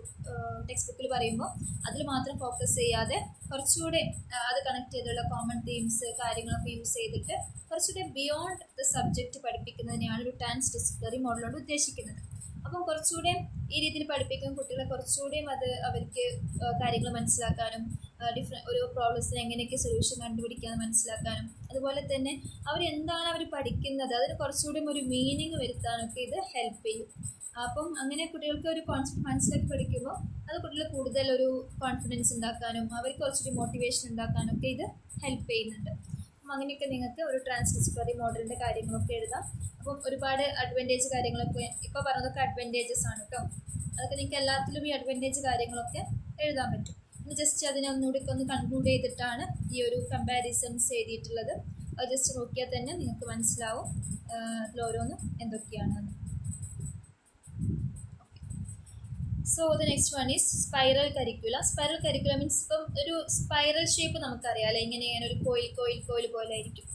ടെക്സ്റ്റ് ബുക്കിൽ പറയുമ്പോൾ അതിൽ മാത്രം ഫോക്കസ് ചെയ്യാതെ കുറച്ചുകൂടെ അത് കണക്ട് ചെയ്തുള്ള കോമൺ തീംസ് കാര്യങ്ങളൊക്കെ യൂസ് ചെയ്തിട്ട് കുറച്ചുകൂടി ബിയോണ്ട് ദ സബ്ജക്റ്റ് പഠിപ്പിക്കുന്നതിനെയാണ് ഒരു ട്രാൻസ്ഡിസിപ്ലിനറി മോഡൽ കൊണ്ട് ഉദ്ദേശിക്കുന്നത്. അപ്പം കുറച്ചുകൂടെ ഈ രീതിയിൽ പഠിപ്പിക്കും കുട്ടികളെ കുറച്ചുകൂടെയും അത് അവർക്ക് കാര്യങ്ങൾ മനസ്സിലാക്കാനും ഓരോ പ്രോബ്ലംസിന് എങ്ങനെയൊക്കെ സൊല്യൂഷൻ കണ്ടുപിടിക്കാമെന്ന് മനസ്സിലാക്കാനും അതുപോലെ തന്നെ അവരെന്താണ് അവർ പഠിക്കുന്നത് അതിന് കുറച്ചുകൂടി ഒരു മീനിങ് വരുത്താനൊക്കെ ഇത് ഹെൽപ്പ് ചെയ്യും. അപ്പം അങ്ങനെ കുട്ടികൾക്ക് ഒരു കോൺസെപ്റ്റ് മനസ്സിലാക്കി പഠിക്കുമ്പോൾ അത് കുട്ടികൾ കൂടുതൽ ഒരു കോൺഫിഡൻസ് ഉണ്ടാക്കാനും അവർക്ക് കുറച്ചുകൂടി മോട്ടിവേഷൻ ഉണ്ടാക്കാനും ഒക്കെ ഇത് ഹെൽപ്പ് ചെയ്യുന്നുണ്ട്. അപ്പം അങ്ങനെയൊക്കെ നിങ്ങൾക്ക് ഒരു ട്രാൻസ്ഡിസിപ്ലിനറി മോഡലിൻ്റെ കാര്യങ്ങളൊക്കെ എഴുതാം. അപ്പം ഒരുപാട് അഡ്വാൻറ്റേജ് കാര്യങ്ങളൊക്കെ ഇപ്പോൾ പറഞ്ഞതൊക്കെ അഡ്വാൻറ്റേജസ് ആണ് കേട്ടോ. അതൊക്കെ നിങ്ങൾക്ക് എല്ലാത്തിലും ഈ അഡ്വാൻറ്റേജ് കാര്യങ്ങളൊക്കെ എഴുതാൻ പറ്റും. ഇനി ജസ്റ്റ് അതിനെ ഒന്നുകൂടി ഒന്ന് കൺക്ലൂഡ് ചെയ്തിട്ടാണ് ഈ ഒരു കമ്പാരിസൺസ് എഴുതിയിട്ടുള്ളത്. അത് ജസ്റ്റ് നോക്കിയാൽ തന്നെ നിങ്ങൾക്ക് മനസ്സിലാവും അതിലോരോന്നും എന്തൊക്കെയാണെന്ന്. So the next one is spiral കരിക്കുല. Spiral കരിക്കുല means ഇപ്പം ഒരു സ്പൈറൽ ഷേപ്പ് നമുക്കറിയാമല്ലോ, ഇങ്ങനെ ഒരു കോയിൽ പോലെ ആയിരിക്കും.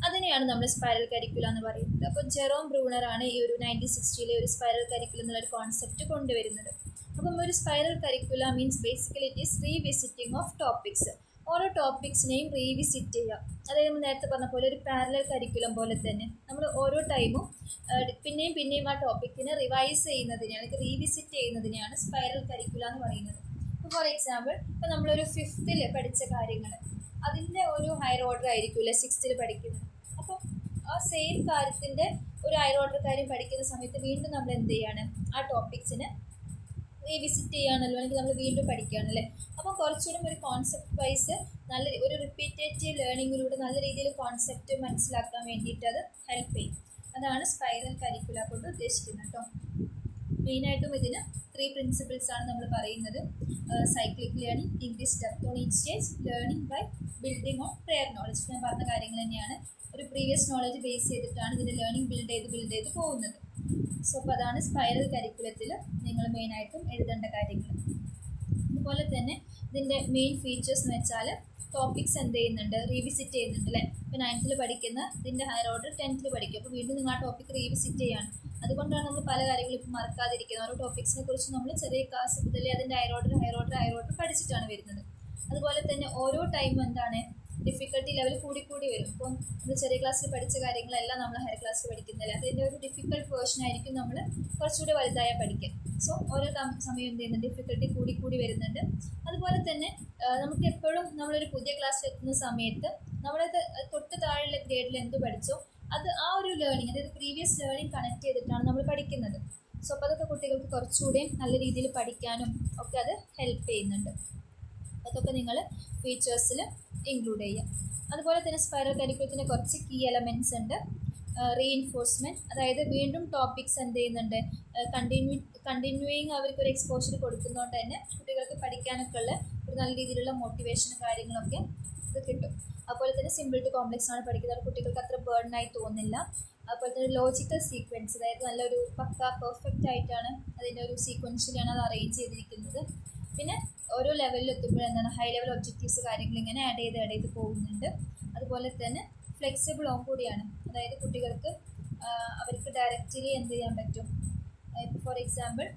അതിനെയാണ് നമ്മൾ സ്പൈറൽ കരിക്കുല എന്ന് പറയുന്നത്. അപ്പോൾ ജെറോം ബ്രൂണറാണ് ഈ ഒരു 1960 ഒരു സ്പൈറൽ കരിക്കുല എന്നുള്ളൊരു കോൺസെപ്റ്റ് കൊണ്ടുവരുന്നത്. അപ്പം ഒരു spiral കരിക്കുല means basically it is revisiting of topics. ഓരോ ടോപ്പിക്സിനെയും റീവിസിറ്റ് ചെയ്യുക. അതായത് നമ്മൾ നേരത്തെ പറഞ്ഞ പോലെ ഒരു പാരലൽ കരിക്കുലം പോലെ തന്നെ നമ്മൾ ഓരോ ടൈമും പിന്നെയും ആ ടോപ്പിക്കിനെ റിവൈസ് ചെയ്യുന്നതിനെയാണ് റീവിസിറ്റ് ചെയ്യുന്നതിനെയാണ് സ്പൈറൽ കരിക്കുല എന്ന് പറയുന്നത്. ഇപ്പോൾ ഫോർ എക്സാമ്പിൾ ഇപ്പോൾ നമ്മളൊരു 5th പഠിച്ച കാര്യങ്ങൾ അതിൻ്റെ ഒരു ഹയർ ഓർഡർ ആയിരിക്കില്ല 6th പഠിക്കുന്നത്. അപ്പം ആ സെയിം കാര്യത്തിൻ്റെ ഒരു ഹയർ ഓർഡർ കാര്യം പഠിക്കുന്ന സമയത്ത് വീണ്ടും നമ്മൾ എന്ത് ചെയ്യാണ് ആ ടോപ്പിക്സിന് റീവിസിറ്റ് ചെയ്യുകയാണല്ലോ, അല്ലെങ്കിൽ നമ്മൾ വീണ്ടും പഠിക്കുകയാണല്ലേ. അപ്പോൾ കുറച്ചുകൂടി ഒരു കോൺസെപ്റ്റ് വൈസ് നല്ല ഒരു റിപ്പീറ്റേറ്റീവ് ലേണിങ്ങിലൂടെ നല്ല രീതിയിൽ കോൺസെപ്റ്റ് മനസ്സിലാക്കാൻ വേണ്ടിയിട്ട് അത് ഹെൽപ്പ് ചെയ്യും. അതാണ് സ്പൈറൽ കരിക്കുല കൊണ്ട് ഉദ്ദേശിക്കുന്നത് കേട്ടോ. മെയിനായിട്ടും ഇതിന് 3 പ്രിൻസിപ്പിൾസ് ആണ് നമ്മൾ പറയുന്നത്. Cyclic learning, English depth on each stage, learning by building on prior knowledge. ഞാൻ പറഞ്ഞ കാര്യങ്ങൾ തന്നെയാണ്. ഒരു പ്രീവിയസ് നോളജ് ബേസ് ചെയ്തിട്ടാണ് ഇതിൻ്റെ ലേണിംഗ് ബിൽഡ് ചെയ്ത് പോകുന്നത്. സോ അപ്പോൾ അതാണ് സ്പൈറൽ കരിക്കുലത്തിൽ നിങ്ങൾ മെയിനായിട്ടും എഴുതേണ്ട കാര്യങ്ങൾ. അതുപോലെ തന്നെ ഇതിൻ്റെ മെയിൻ ഫീച്ചേഴ്സ് എന്ന് വെച്ചാൽ ടോപ്പിക്സ് എന്ത് ചെയ്യുന്നുണ്ട്, റീവിസിറ്റ് ചെയ്യുന്നുണ്ട് അല്ലേ. ഇപ്പോൾ 9th പഠിക്കുന്ന ഇതിൻ്റെ ഹയർ ഓർഡർ 10th പഠിക്കും. അപ്പോൾ വീണ്ടും നിങ്ങൾ ആ ടോപ്പിക് റീവിസിറ്റ് ചെയ്യാണ്. അതുകൊണ്ടാണ് നമ്മൾ പല കാര്യങ്ങളും ഇപ്പോൾ മറക്കാതിരിക്കുന്നത്. ഓരോ ടോപ്പിക്സിനെ കുറിച്ച് നമ്മൾ ചെറിയ ക്ലാസ് മുതലേ അതിൻ്റെ ഹയർ ഓർഡർ പഠിച്ചിട്ടാണ് വരുന്നത്. അതുപോലെ തന്നെ ഓരോ ടൈമും എന്താണ് ഡിഫിക്കൽട്ടി ലെവൽ കൂടി വരും. ഇപ്പം നമ്മൾ ചെറിയ ക്ലാസ്സിൽ പഠിച്ച കാര്യങ്ങളെല്ലാം നമ്മൾ ഹയർ ക്ലാസ്സിൽ പഠിക്കുന്നില്ല. അതിൻ്റെ ഒരു ഡിഫിക്കൽട്ട് വേർഷൻ ആയിരിക്കും നമ്മൾ കുറച്ചുകൂടി വലുതായാൽ പഠിക്കുക. സോ ഓരോ സമയം എന്ത് ചെയ്യുന്നുണ്ട്, ഡിഫിക്കൽട്ടി കൂടി വരുന്നുണ്ട്. അതുപോലെ തന്നെ നമുക്ക് എപ്പോഴും നമ്മളൊരു പുതിയ ക്ലാസ്സിൽ എത്തുന്ന സമയത്ത് നമ്മുടെ തൊട്ട് താഴെയുള്ള ഗ്രേഡിൽ എന്ത് പഠിച്ചോ അത് ആ ഒരു ലേണിംഗ്, അതായത് പ്രീവിയസ് ലേണിംഗ് കണക്ട് ചെയ്തിട്ടാണ് നമ്മൾ പഠിക്കുന്നത്. സോ അപ്പോൾ അതൊക്കെ കുട്ടികൾക്ക് കുറച്ചുകൂടി നല്ല രീതിയിൽ പഠിക്കാനും ഒക്കെ അത് ഹെൽപ്പ് ചെയ്യുന്നുണ്ട്. അതൊക്കെ നിങ്ങൾ ഫീച്ചേഴ്സിൽ ഇൻക്ലൂഡ് ചെയ്യാം. അതുപോലെ തന്നെ സ്പൈറൽ കരിക്കുലത്തിൻ്റെ കുറച്ച് കീ എലമെൻറ്റ്സ് ഉണ്ട്. റീഇൻഫോഴ്സ്മെൻറ്റ്, അതായത് വീണ്ടും ടോപ്പിക്സ് എന്ത് ചെയ്യുന്നുണ്ട്, കണ്ടിന്യൂയിങ് അവർക്കൊരു എക്സ്പോഷർ കൊടുക്കുന്നതുകൊണ്ട് തന്നെ കുട്ടികൾക്ക് പഠിക്കാനൊക്കെ ഉള്ള ഒരു നല്ല രീതിയിലുള്ള മോട്ടിവേഷനും കാര്യങ്ങളൊക്കെ ഇത് കിട്ടും. അതുപോലെ തന്നെ സിമ്പിൾ ടു കോംപ്ലക്സ് ആണ് പഠിക്കുന്നത്. കുട്ടികൾക്ക് അത്ര ബേർഡനായി തോന്നില്ല. അതുപോലെ തന്നെ ലോജിക്കൽ സീക്വൻസ്, അതായത് നല്ലൊരു പെർഫെക്റ്റ് ആയിട്ടാണ് അതിൻ്റെ ഒരു സീക്വൻഷ്യലാണ് അത് അറേഞ്ച് ചെയ്തിരിക്കുന്നത്. പിന്നെ ഓരോ ലെവലിൽ എത്തുമ്പോൾ എന്താണ് ഹൈ ലെവൽ ഒബ്ജക്റ്റീവ്സ് കാര്യങ്ങൾ ഇങ്ങനെ ആഡ് ചെയ്ത് പോകുന്നുണ്ട്. അതുപോലെ തന്നെ ഫ്ലെക്സിബിൾ കൂടിയാണ്, അതായത് കുട്ടികൾക്ക് അവർക്ക് ഡയറക്റ്റ്ലി എന്ത് ചെയ്യാൻ പറ്റും. ഇപ്പോൾ ഫോർ എക്സാമ്പിൾ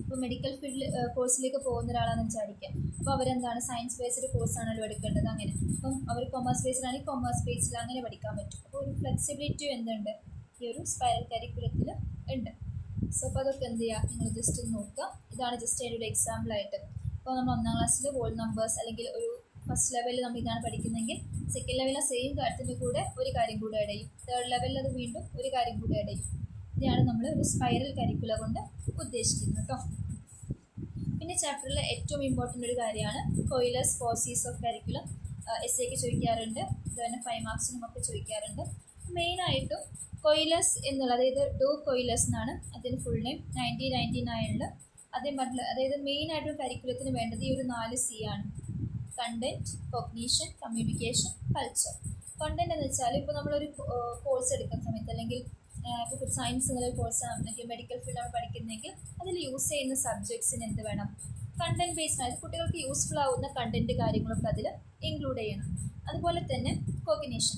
ഇപ്പോൾ മെഡിക്കൽ ഫീൽഡിൽ കോഴ്സിലേക്ക് പോകുന്ന ഒരാളാണെന്ന് വിചാരിക്കാം. അപ്പോൾ അവരെന്താണ് സയൻസ് ബേസ്ഡ് കോഴ്സാണല്ലോ എടുക്കേണ്ടത്. അങ്ങനെ അപ്പം അവർ കൊമേഴ്സ് ബേസ്ഡിലാണെങ്കിൽ കൊമേഴ്സ് ബേസ്ഡിൽ അങ്ങനെ പഠിക്കാൻ പറ്റും. അപ്പോൾ ഒരു ഫ്ലെക്സിബിലിറ്റി എന്തുണ്ട് ഈ ഒരു സ്പൈറൽ കരിക്കുലത്തിൽ ഉണ്ട്. സോ അപ്പോൾ അതൊക്കെ എന്ത് ചെയ്യുക, നിങ്ങൾ ജസ്റ്റ് ഒന്ന് നോക്കുക. ഇതാണ് ജസ്റ്റ് അതിൻ്റെ ഒരു എക്സാമ്പിളായിട്ട്. ഇപ്പോൾ നമ്മൾ 1ാം ക്ലാസ്സിൽ വോൾ നമ്പേഴ്സ് അല്ലെങ്കിൽ ഒരു ഫസ്റ്റ് ലെവലിൽ നമ്മൾ ഇതാണ് പഠിക്കുന്നതെങ്കിൽ സെക്കൻഡ് ലെവലിലെ സെയിം കാര്യത്തിൻ്റെ കൂടെ ഒരു കാര്യം കൂടെ ആഡ് ചെയ്യും. 3rd ലെവലിൽ അത് വീണ്ടും ഒരു കാര്യം കൂടെ ആഡ് ചെയ്യും. ഇതാണ് നമ്മൾ ഒരു സ്പൈറൽ കരിക്കുല കൊണ്ട് ഉദ്ദേശിക്കുന്നത് കേട്ടോ. പിന്നെ ചാപ്റ്ററിലെ ഏറ്റവും ഇമ്പോർട്ടൻ്റ് ഒരു കാര്യമാണ് കൊയിലേഴ്സ് ഫോർസീസ് ഓഫ് കരിക്കുലം. എസ്സേക്ക് ചോദിക്കാറുണ്ട്, അതുതന്നെ 5 മാർക്സിനും ഒക്കെ ചോദിക്കാറുണ്ട്. മെയിനായിട്ടും കൊയിലേഴ്സ് എന്നുള്ള, അതായത് ഡോ കൊയിലേഴ്സ് എന്നാണ് അതിന് ഫുൾ നെയിം. 1999 അതേ പറഞ്ഞ, അതായത് മെയിനായിട്ടും കരിക്കുലത്തിന് വേണ്ടത് ഈ ഒരു 4 C ആണ്. Content, cognition, communication, culture. Content എന്ന് വെച്ചാൽ ഇപ്പോൾ നമ്മളൊരു കോഴ്സ് എടുക്കുന്ന സമയത്ത്, അല്ലെങ്കിൽ ഇപ്പോൾ സയൻസ് എന്നുള്ള കോഴ്സാണ് അല്ലെങ്കിൽ മെഡിക്കൽ ഫീൽഡ് നമ്മൾ പഠിക്കുന്നതെങ്കിൽ അതിൽ യൂസ് ചെയ്യുന്ന സബ്ജക്ട്സിന് എന്ത് വേണം, കണ്ടൻറ്റ് ബേസ്ഡ് ആയിട്ട് കുട്ടികൾക്ക് യൂസ്ഫുൾ ആവുന്ന കണ്ടൻറ്റ് കാര്യങ്ങളൊക്കെ അതിൽ ഇൻക്ലൂഡ് ചെയ്യണം. അതുപോലെ തന്നെ കൊഗ്നീഷൻ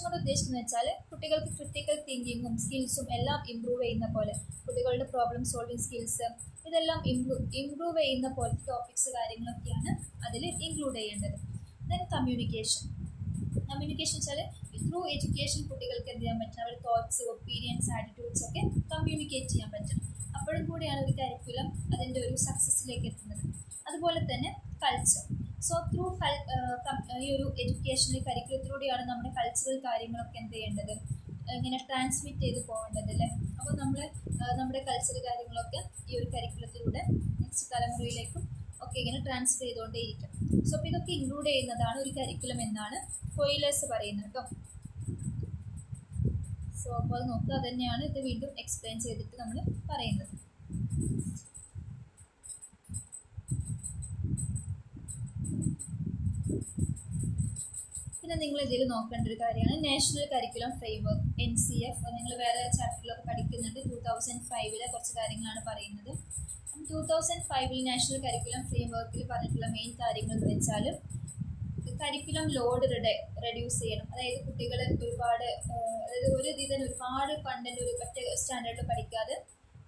കൊണ്ട് ഉദ്ദേശിക്കുന്നത് വെച്ചാൽ കുട്ടികൾക്ക് ക്രിട്ടിക്കൽ തിങ്കിങ്ങും സ്കിൽസും എല്ലാം ഇമ്പ്രൂവ് ചെയ്യുന്ന പോലെ, കുട്ടികളുടെ പ്രോബ്ലം സോൾവിങ് സ്കിൽസ് ഇതെല്ലാം ഇമ്പ്രൂവ് ചെയ്യുന്ന പോലത്തെ ടോപ്പിക്സ് കാര്യങ്ങളൊക്കെയാണ് അതിൽ ഇൻക്ലൂഡ് ചെയ്യേണ്ടത്. ദെൻ കമ്മ്യൂണിക്കേഷൻ വെച്ചാൽ ത്രൂ എഡ്യൂക്കേഷൻ കുട്ടികൾക്ക് എന്ത് ചെയ്യാൻ പറ്റും, അവരുടെ തോട്ട്സ്, ഒപ്പീനിയൻസ്, ആറ്റിറ്റ്യൂഡ്സ് ഒക്കെ കമ്മ്യൂണിക്കേറ്റ് ചെയ്യാൻ പറ്റും. അപ്പോഴും കൂടിയാണ് ഒരു കരിക്കുലം അതിൻ്റെ ഒരു സക്സസ്സിലേക്ക് എത്തുന്നത്. അതുപോലെ തന്നെ കൾച്ചർ. സോ ത്രൂ ഈ ഒരു എഡ്യൂക്കേഷണൽ കരിക്കുലത്തിലൂടെയാണ് നമ്മുടെ കൾച്ചറൽ കാര്യങ്ങളൊക്കെ എന്ത് ചെയ്യേണ്ടത്, ഇങ്ങനെ ട്രാൻസ്മിറ്റ് ചെയ്ത് പോകേണ്ടത് അല്ലേ. അപ്പോൾ നമ്മൾ നമ്മുടെ കൾച്ചറൽ കാര്യങ്ങളൊക്കെ ഈ ഒരു കരിക്കുലത്തിലൂടെ നെക്സ്റ്റ് തലമുറയിലേക്കും ഒക്കെ ഇങ്ങനെ ട്രാൻസ്ഫർ ചെയ്തുകൊണ്ടേയിരിക്കും. സോ അപ്പോൾ ഇതൊക്കെ ഇൻക്ലൂഡ് ചെയ്യുന്നതാണ് ഒരു കരിക്കുലം എന്നാണ് കൊയിലേഴ്സ് പറയുന്നത് കേട്ടോ. സോ അപ്പോൾ അത് നോക്കുക, അത് തന്നെയാണ് ഇത് വീണ്ടും എക്സ്പ്ലെയിൻ ചെയ്തിട്ട് നമ്മൾ പറയുന്നത്. പിന്നെ നിങ്ങൾ ഇതിൽ നോക്കേണ്ട ഒരു കാര്യമാണ് നാഷണൽ കരിക്കുലം ഫ്രെയിംവർക്ക്, NCF. നിങ്ങൾ വേറെ ചാപ്റ്ററിലൊക്കെ പഠിക്കുന്നുണ്ട്. 2005 കുറച്ച് കാര്യങ്ങളാണ് പറയുന്നത്. 2005 നാഷണൽ കരിക്കുലം ഫ്രെയിംവർക്കിൽ പറഞ്ഞിട്ടുള്ള മെയിൻ കാര്യങ്ങൾ എന്ന് വെച്ചാൽ കരിക്കുലം ലോഡ് റെഡ്യൂസ് ചെയ്യണം. അതായത് കുട്ടികൾ ഒരുപാട്, അതായത് ഒരു ഇതിൽ തന്നെ ഒരുപാട് കണ്ടന്റ് ഒരു ഒറ്റ സ്റ്റാൻഡേർഡിൽ പഠിക്കാതെ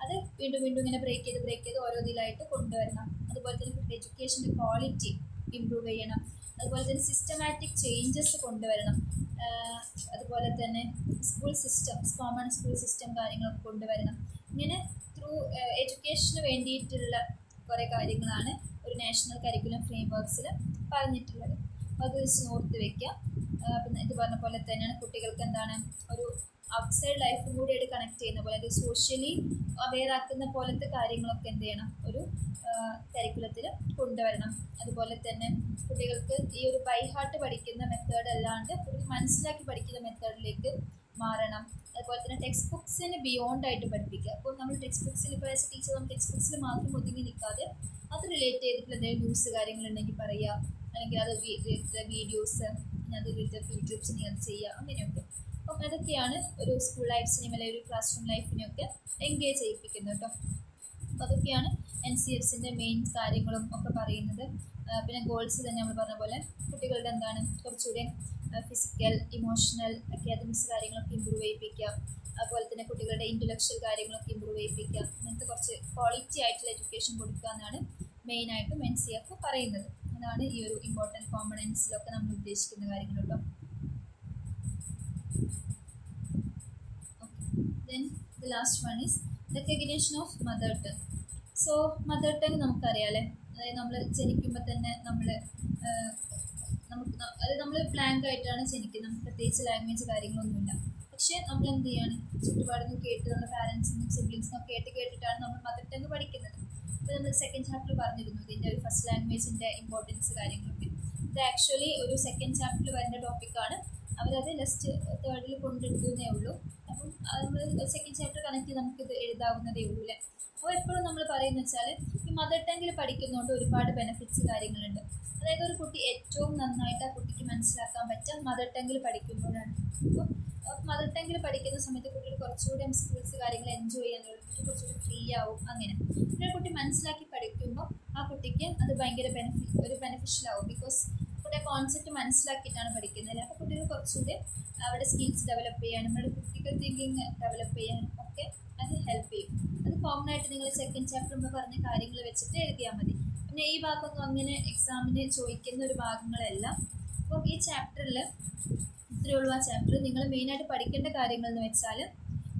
അത് വീണ്ടും ഇങ്ങനെ ബ്രേക്ക് ചെയ്ത് ഓരോ ഇതിലായിട്ട് കൊണ്ടുവരണം. അതുപോലെ തന്നെ കുട്ടിയുടെ എഡ്യൂക്കേഷൻ്റെ ക്വാളിറ്റി ഇമ്പ്രൂവ് ചെയ്യണം. അതുപോലെ തന്നെ സിസ്റ്റമാറ്റിക് ചേഞ്ചസ് കൊണ്ടുവരണം. അതുപോലെ തന്നെ കോമൺ സ്കൂൾ സിസ്റ്റം കാര്യങ്ങളൊക്കെ കൊണ്ടുവരണം. ഇങ്ങനെ ത്രൂ എഡ്യൂക്കേഷന് വേണ്ടിയിട്ടുള്ള കുറേ കാര്യങ്ങളാണ് ഒരു നാഷണൽ കരിക്കുലം ഫ്രെയിംവർക്സിൽ പറഞ്ഞിട്ടുള്ളത്. അത് വെച്ച് ഓർത്ത് വയ്ക്കുക. പിന്നെ ഇത് പറഞ്ഞ പോലെ തന്നെയാണ് കുട്ടികൾക്ക് എന്താണ് ഒരു ഔട്ട്സൈഡ് ലൈഫും കൂടി ആയിട്ട് കണക്ട് ചെയ്യുന്ന പോലെ, അത് സോഷ്യലി അവെയർ ആക്കുന്ന പോലത്തെ കാര്യങ്ങളൊക്കെ എന്ത് ചെയ്യണം, ഒരു കരിക്കുലത്തിൽ കൊണ്ടുവരണം. അതുപോലെ തന്നെ കുട്ടികൾക്ക് ഈ ഒരു ബൈ ഹാർട്ട് പഠിക്കുന്ന മെത്തേഡ് അല്ലാണ്ട് കുട്ടികൾ മനസ്സിലാക്കി പഠിക്കുന്ന മെത്തേഡിലേക്ക് മാറണം. അതുപോലെ തന്നെ ടെക്സ്റ്റ് ബുക്സിന് ബിയോണ്ട് ആയിട്ട് പഠിപ്പിക്കുക. അപ്പോൾ നമ്മൾ ടെക്സ്റ്റ് ബുക്സിൽ ഇപ്പോൾ ആസ് എ ടീച്ചർ നമ്മൾ ടെക്സ്റ്റ് ബുക്സിൽ മാത്രം ഒതുങ്ങി നിൽക്കാതെ അത് റിലേറ്റ് ചെയ്തിട്ടുള്ള എന്തെങ്കിലും ന്യൂസ് കാര്യങ്ങളുണ്ടെങ്കിൽ പറയുക, അല്ലെങ്കിൽ അത് വീഡിയോസ്, അത് ഫീൽഡ് ട്രിപ്സ് നിങ്ങൾ ചെയ്യുക, അങ്ങനെയൊക്കെ. അപ്പം അതൊക്കെയാണ് ഒരു സ്കൂൾ ലൈഫിനെയും അല്ലെങ്കിൽ ഒരു ക്ലാസ് റൂം ലൈഫിനെയൊക്കെ എൻഗേജ് ചെയ്യിപ്പിക്കുന്നത് കേട്ടോ. അപ്പോൾ അതൊക്കെയാണ് NCFസിൻ്റെ മെയിൻ കാര്യങ്ങളും ഒക്കെ പറയുന്നത്. പിന്നെ ഗോൾസ് തന്നെ നമ്മൾ പറഞ്ഞ പോലെ കുട്ടികളുടെ എന്താണ് കുറച്ചുകൂടെ ഫിസിക്കൽ, ഇമോഷണൽ, അക്കാദമിക്സ് കാര്യങ്ങളൊക്കെ ഇമ്പ്രൂവ് ചെയ്യിപ്പിക്കുക. അതുപോലെ തന്നെ കുട്ടികളുടെ ഇൻ്റലക്ച്വൽ കാര്യങ്ങളൊക്കെ ഇമ്പ്രൂവ് ചെയ്യിപ്പിക്കുക. അങ്ങനത്തെ കുറച്ച് ക്വാളിറ്റി ആയിട്ടുള്ള എഡ്യൂക്കേഷൻ കൊടുക്കുക എന്നാണ് മെയിനായിട്ടും NCF പറയുന്നത്. അതാണ് ഈ ഒരു ഇമ്പോർട്ടൻറ്റ് കോമ്പണൻസിലൊക്കെ നമ്മൾ ഉദ്ദേശിക്കുന്ന കാര്യങ്ങൾ കേട്ടോ. Then the last one is recognition of mother tongue. So mother tongue നമുക്കറിയാമല്ലേ, അതായത് നമ്മൾ ജനിക്കുമ്പോൾ തന്നെ നമ്മൾ ബ്ലാങ്ക് ആയിട്ടാണ് ജനിക്കുന്നത്. നമുക്ക് പ്രത്യേകിച്ച് ലാംഗ്വേജ് കാര്യങ്ങളൊന്നുമില്ല. പക്ഷേ നമ്മൾ എന്ത് ചെയ്യാണ്, ചുറ്റുപാടിൽ നിന്ന് കേട്ട് നമ്മുടെ പാരൻസിനും സിബ്ലിങ്സിനും കേട്ടിട്ടാണ് നമ്മൾ മദർ ടങ് പഠിക്കുന്നത്. ഇപ്പോൾ നമ്മൾ സെക്കൻഡ് ചാപ്റ്ററിൽ പറഞ്ഞിരുന്നു ഇതിൻ്റെ ഒരു ഫസ്റ്റ് ലാംഗ്വേജിൻ്റെ ഇമ്പോർട്ടൻസ് കാര്യങ്ങളൊക്കെ. ഇത് ആക്ച്വലി ഒരു സെക്കൻഡ് ചാപ്റ്ററിൽ വരുന്ന ടോപ്പിക്കാണ്. അവരത് ജസ്റ്റ് തേർഡിൽ കൊണ്ടെടുക്കുന്നേ ഉള്ളൂ. അപ്പം നമ്മൾ സെക്കൻഡ് ചാപ്റ്റർ കണക്ട് ചെയ്ത് നമുക്കിത് എഴുതാവുന്നതേ ഉള്ളൂ അല്ലേ. അപ്പോൾ എപ്പോഴും നമ്മൾ പറയുന്നത് വെച്ചാൽ ഈ മദർ ടങ്ങിൽ പഠിക്കുന്നതുകൊണ്ട് ഒരുപാട് ബെനിഫിറ്റ്സ് കാര്യങ്ങളുണ്ട്. അതായത് ഒരു കുട്ടി ഏറ്റവും നന്നായിട്ട് ആ കുട്ടിക്ക് മനസ്സിലാക്കാൻ പറ്റുക മദർ ടങ്ങിൽ പഠിക്കുമ്പോഴാണ്. അപ്പോൾ മദർ ടങ്ങിൽ പഠിക്കുന്ന സമയത്ത് കുട്ടികൾ കുറച്ചുകൂടി സ്കിൽസ് കാര്യങ്ങൾ എൻജോയ് ചെയ്യാൻ കുട്ടി കുറച്ചുകൂടി ഫ്രീ ആവും. അങ്ങനെ പിന്നെ കുട്ടി മനസ്സിലാക്കി പഠിക്കുമ്പോൾ ആ കുട്ടിക്ക് അത് ഭയങ്കര ബെനിഫിഷ്യൽ ആവും. ബിക്കോസ് കുട്ടിയെ കോൺസെപ്റ്റ് മനസ്സിലാക്കിയിട്ടാണ് പഠിക്കുന്നത്. അപ്പോൾ കുട്ടികൾ കുറച്ചുകൂടി അവരുടെ സ്കിൽസ് ഡെവലപ്പ് ചെയ്യാനും അവരുടെ ക്രിട്ടിക്കൽ തിങ്കിങ് ഡെവലപ്പ് ചെയ്യാനും ഒക്കെ അത് ഹെൽപ്പ് ചെയ്യും. അത് കോമൺ ആയിട്ട് നിങ്ങൾ സെക്കൻഡ് ചാപ്റ്ററിൽ പറഞ്ഞ കാര്യങ്ങൾ വെച്ചിട്ട് എഴുതിയാൽ മതി. പിന്നെ ഈ ഭാഗമൊന്നും അങ്ങനെ എക്സാമിന് ചോദിക്കുന്ന ഒരു ഭാഗങ്ങളല്ല. അപ്പോൾ ഈ ചാപ്റ്ററിൽ ഇത്രയുള്ള ആ ചാപ്റ്റർ നിങ്ങൾ മെയിനായിട്ട് പഠിക്കേണ്ട കാര്യങ്ങൾ എന്ന് വെച്ചാൽ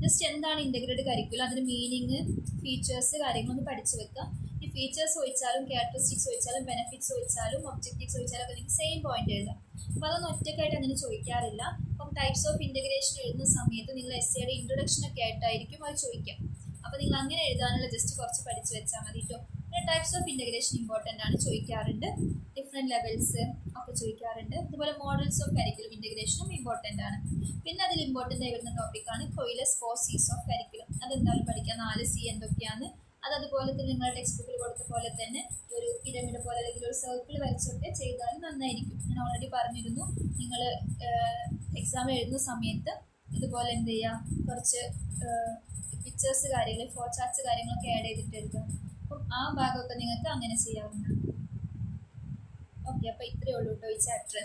ജസ്റ്റ് എന്താണ് ഇൻ്റഗ്രേറ്റഡ് കരിക്കുലം, അതിൻ്റെ മീനിങ്, ഫീച്ചേഴ്സ് കാര്യങ്ങളൊന്ന് പഠിച്ചു വെക്കുക. ഈ ഫീച്ചേഴ്സ് ചോദിച്ചാലും ക്യാരക്ടറിസ്റ്റിക്സ് ചോദിച്ചാലും ബെനിഫിറ്റ്സ് ചോദിച്ചാലും ഒബ്ജക്റ്റീവ്സ് ചോദിച്ചാലും ഒക്കെ നിങ്ങൾക്ക് സെയിം പോയിന്റ് എഴുതാം. അപ്പോൾ അതൊന്നും ഒറ്റക്കായിട്ട് അങ്ങനെ ചോദിക്കാറില്ല. അപ്പം ടൈപ്സ് ഓഫ് ഇൻ്റഗ്രേഷൻ എഴുതുന്ന സമയത്ത് നിങ്ങൾ എസ്സേയുടെ ഇൻട്രൊഡക്ഷൻ ഒക്കെ ആയിട്ടായിരിക്കും അത് ചോദിക്കാം. അപ്പോൾ നിങ്ങൾ അങ്ങനെ എഴുതാനുള്ള ജസ്റ്റ് കുറച്ച് പഠിച്ച് വെച്ചാൽ മതി കേട്ടോ. പിന്നെ ടൈപ്സ് ഓഫ് ഇൻ്റഗ്രേഷൻ ഇമ്പോർട്ടൻ്റ് ആണ്, ചോദിക്കാറുണ്ട്. ഡിഫറെൻറ്റ് ലെവൽസ് ഒക്കെ ചോദിക്കാറുണ്ട്. അതുപോലെ മോഡൽസ് ഓഫ് കരിക്കുലം ഇൻ്റഗ്രേഷനും ഇമ്പോർട്ടൻ്റ് ആണ്. പിന്നെ അതിൽ ഇമ്പോർട്ടൻ്റ് ആയി വരുന്ന ടോപ്പിക്കാണ് കൊയിലസ് 4 C's ഓഫ് കരിക്കുലം. അതെന്തായാലും പഠിക്കാം. 4 C എന്തൊക്കെയാണ്, അതുപോലെ തന്നെ നിങ്ങളുടെ ടെക്സ്റ്റ് ബുക്കിൽ കൊടുത്ത പോലെ തന്നെ ഒരു പിരമിഡ് പോലെ അല്ലെങ്കിൽ ഒരു സർക്കിൾ വരച്ചൊക്കെ ചെയ്താലും നന്നായിരിക്കും. ഞാൻ ഓൾറെഡി പറഞ്ഞിരുന്നു, നിങ്ങൾ എക്സാം എഴുതുന്ന സമയത്ത് ഇതുപോലെ എന്ത് ചെയ്യുക, കുറച്ച് പിക്ചേഴ്സ് കാര്യങ്ങൾ, ഫ്ലോ ചാർട്ട്സ് കാര്യങ്ങളൊക്കെ ആഡ് ചെയ്തിട്ട് എഴുതുക. അപ്പം ആ ഭാഗമൊക്കെ നിങ്ങൾക്ക് അങ്ങനെ ചെയ്യാവുന്നതാണ്. ഓക്കെ, അപ്പോൾ ഇത്രയേ ഉള്ളൂ കേട്ടോ ഈ ചാപ്റ്റർ.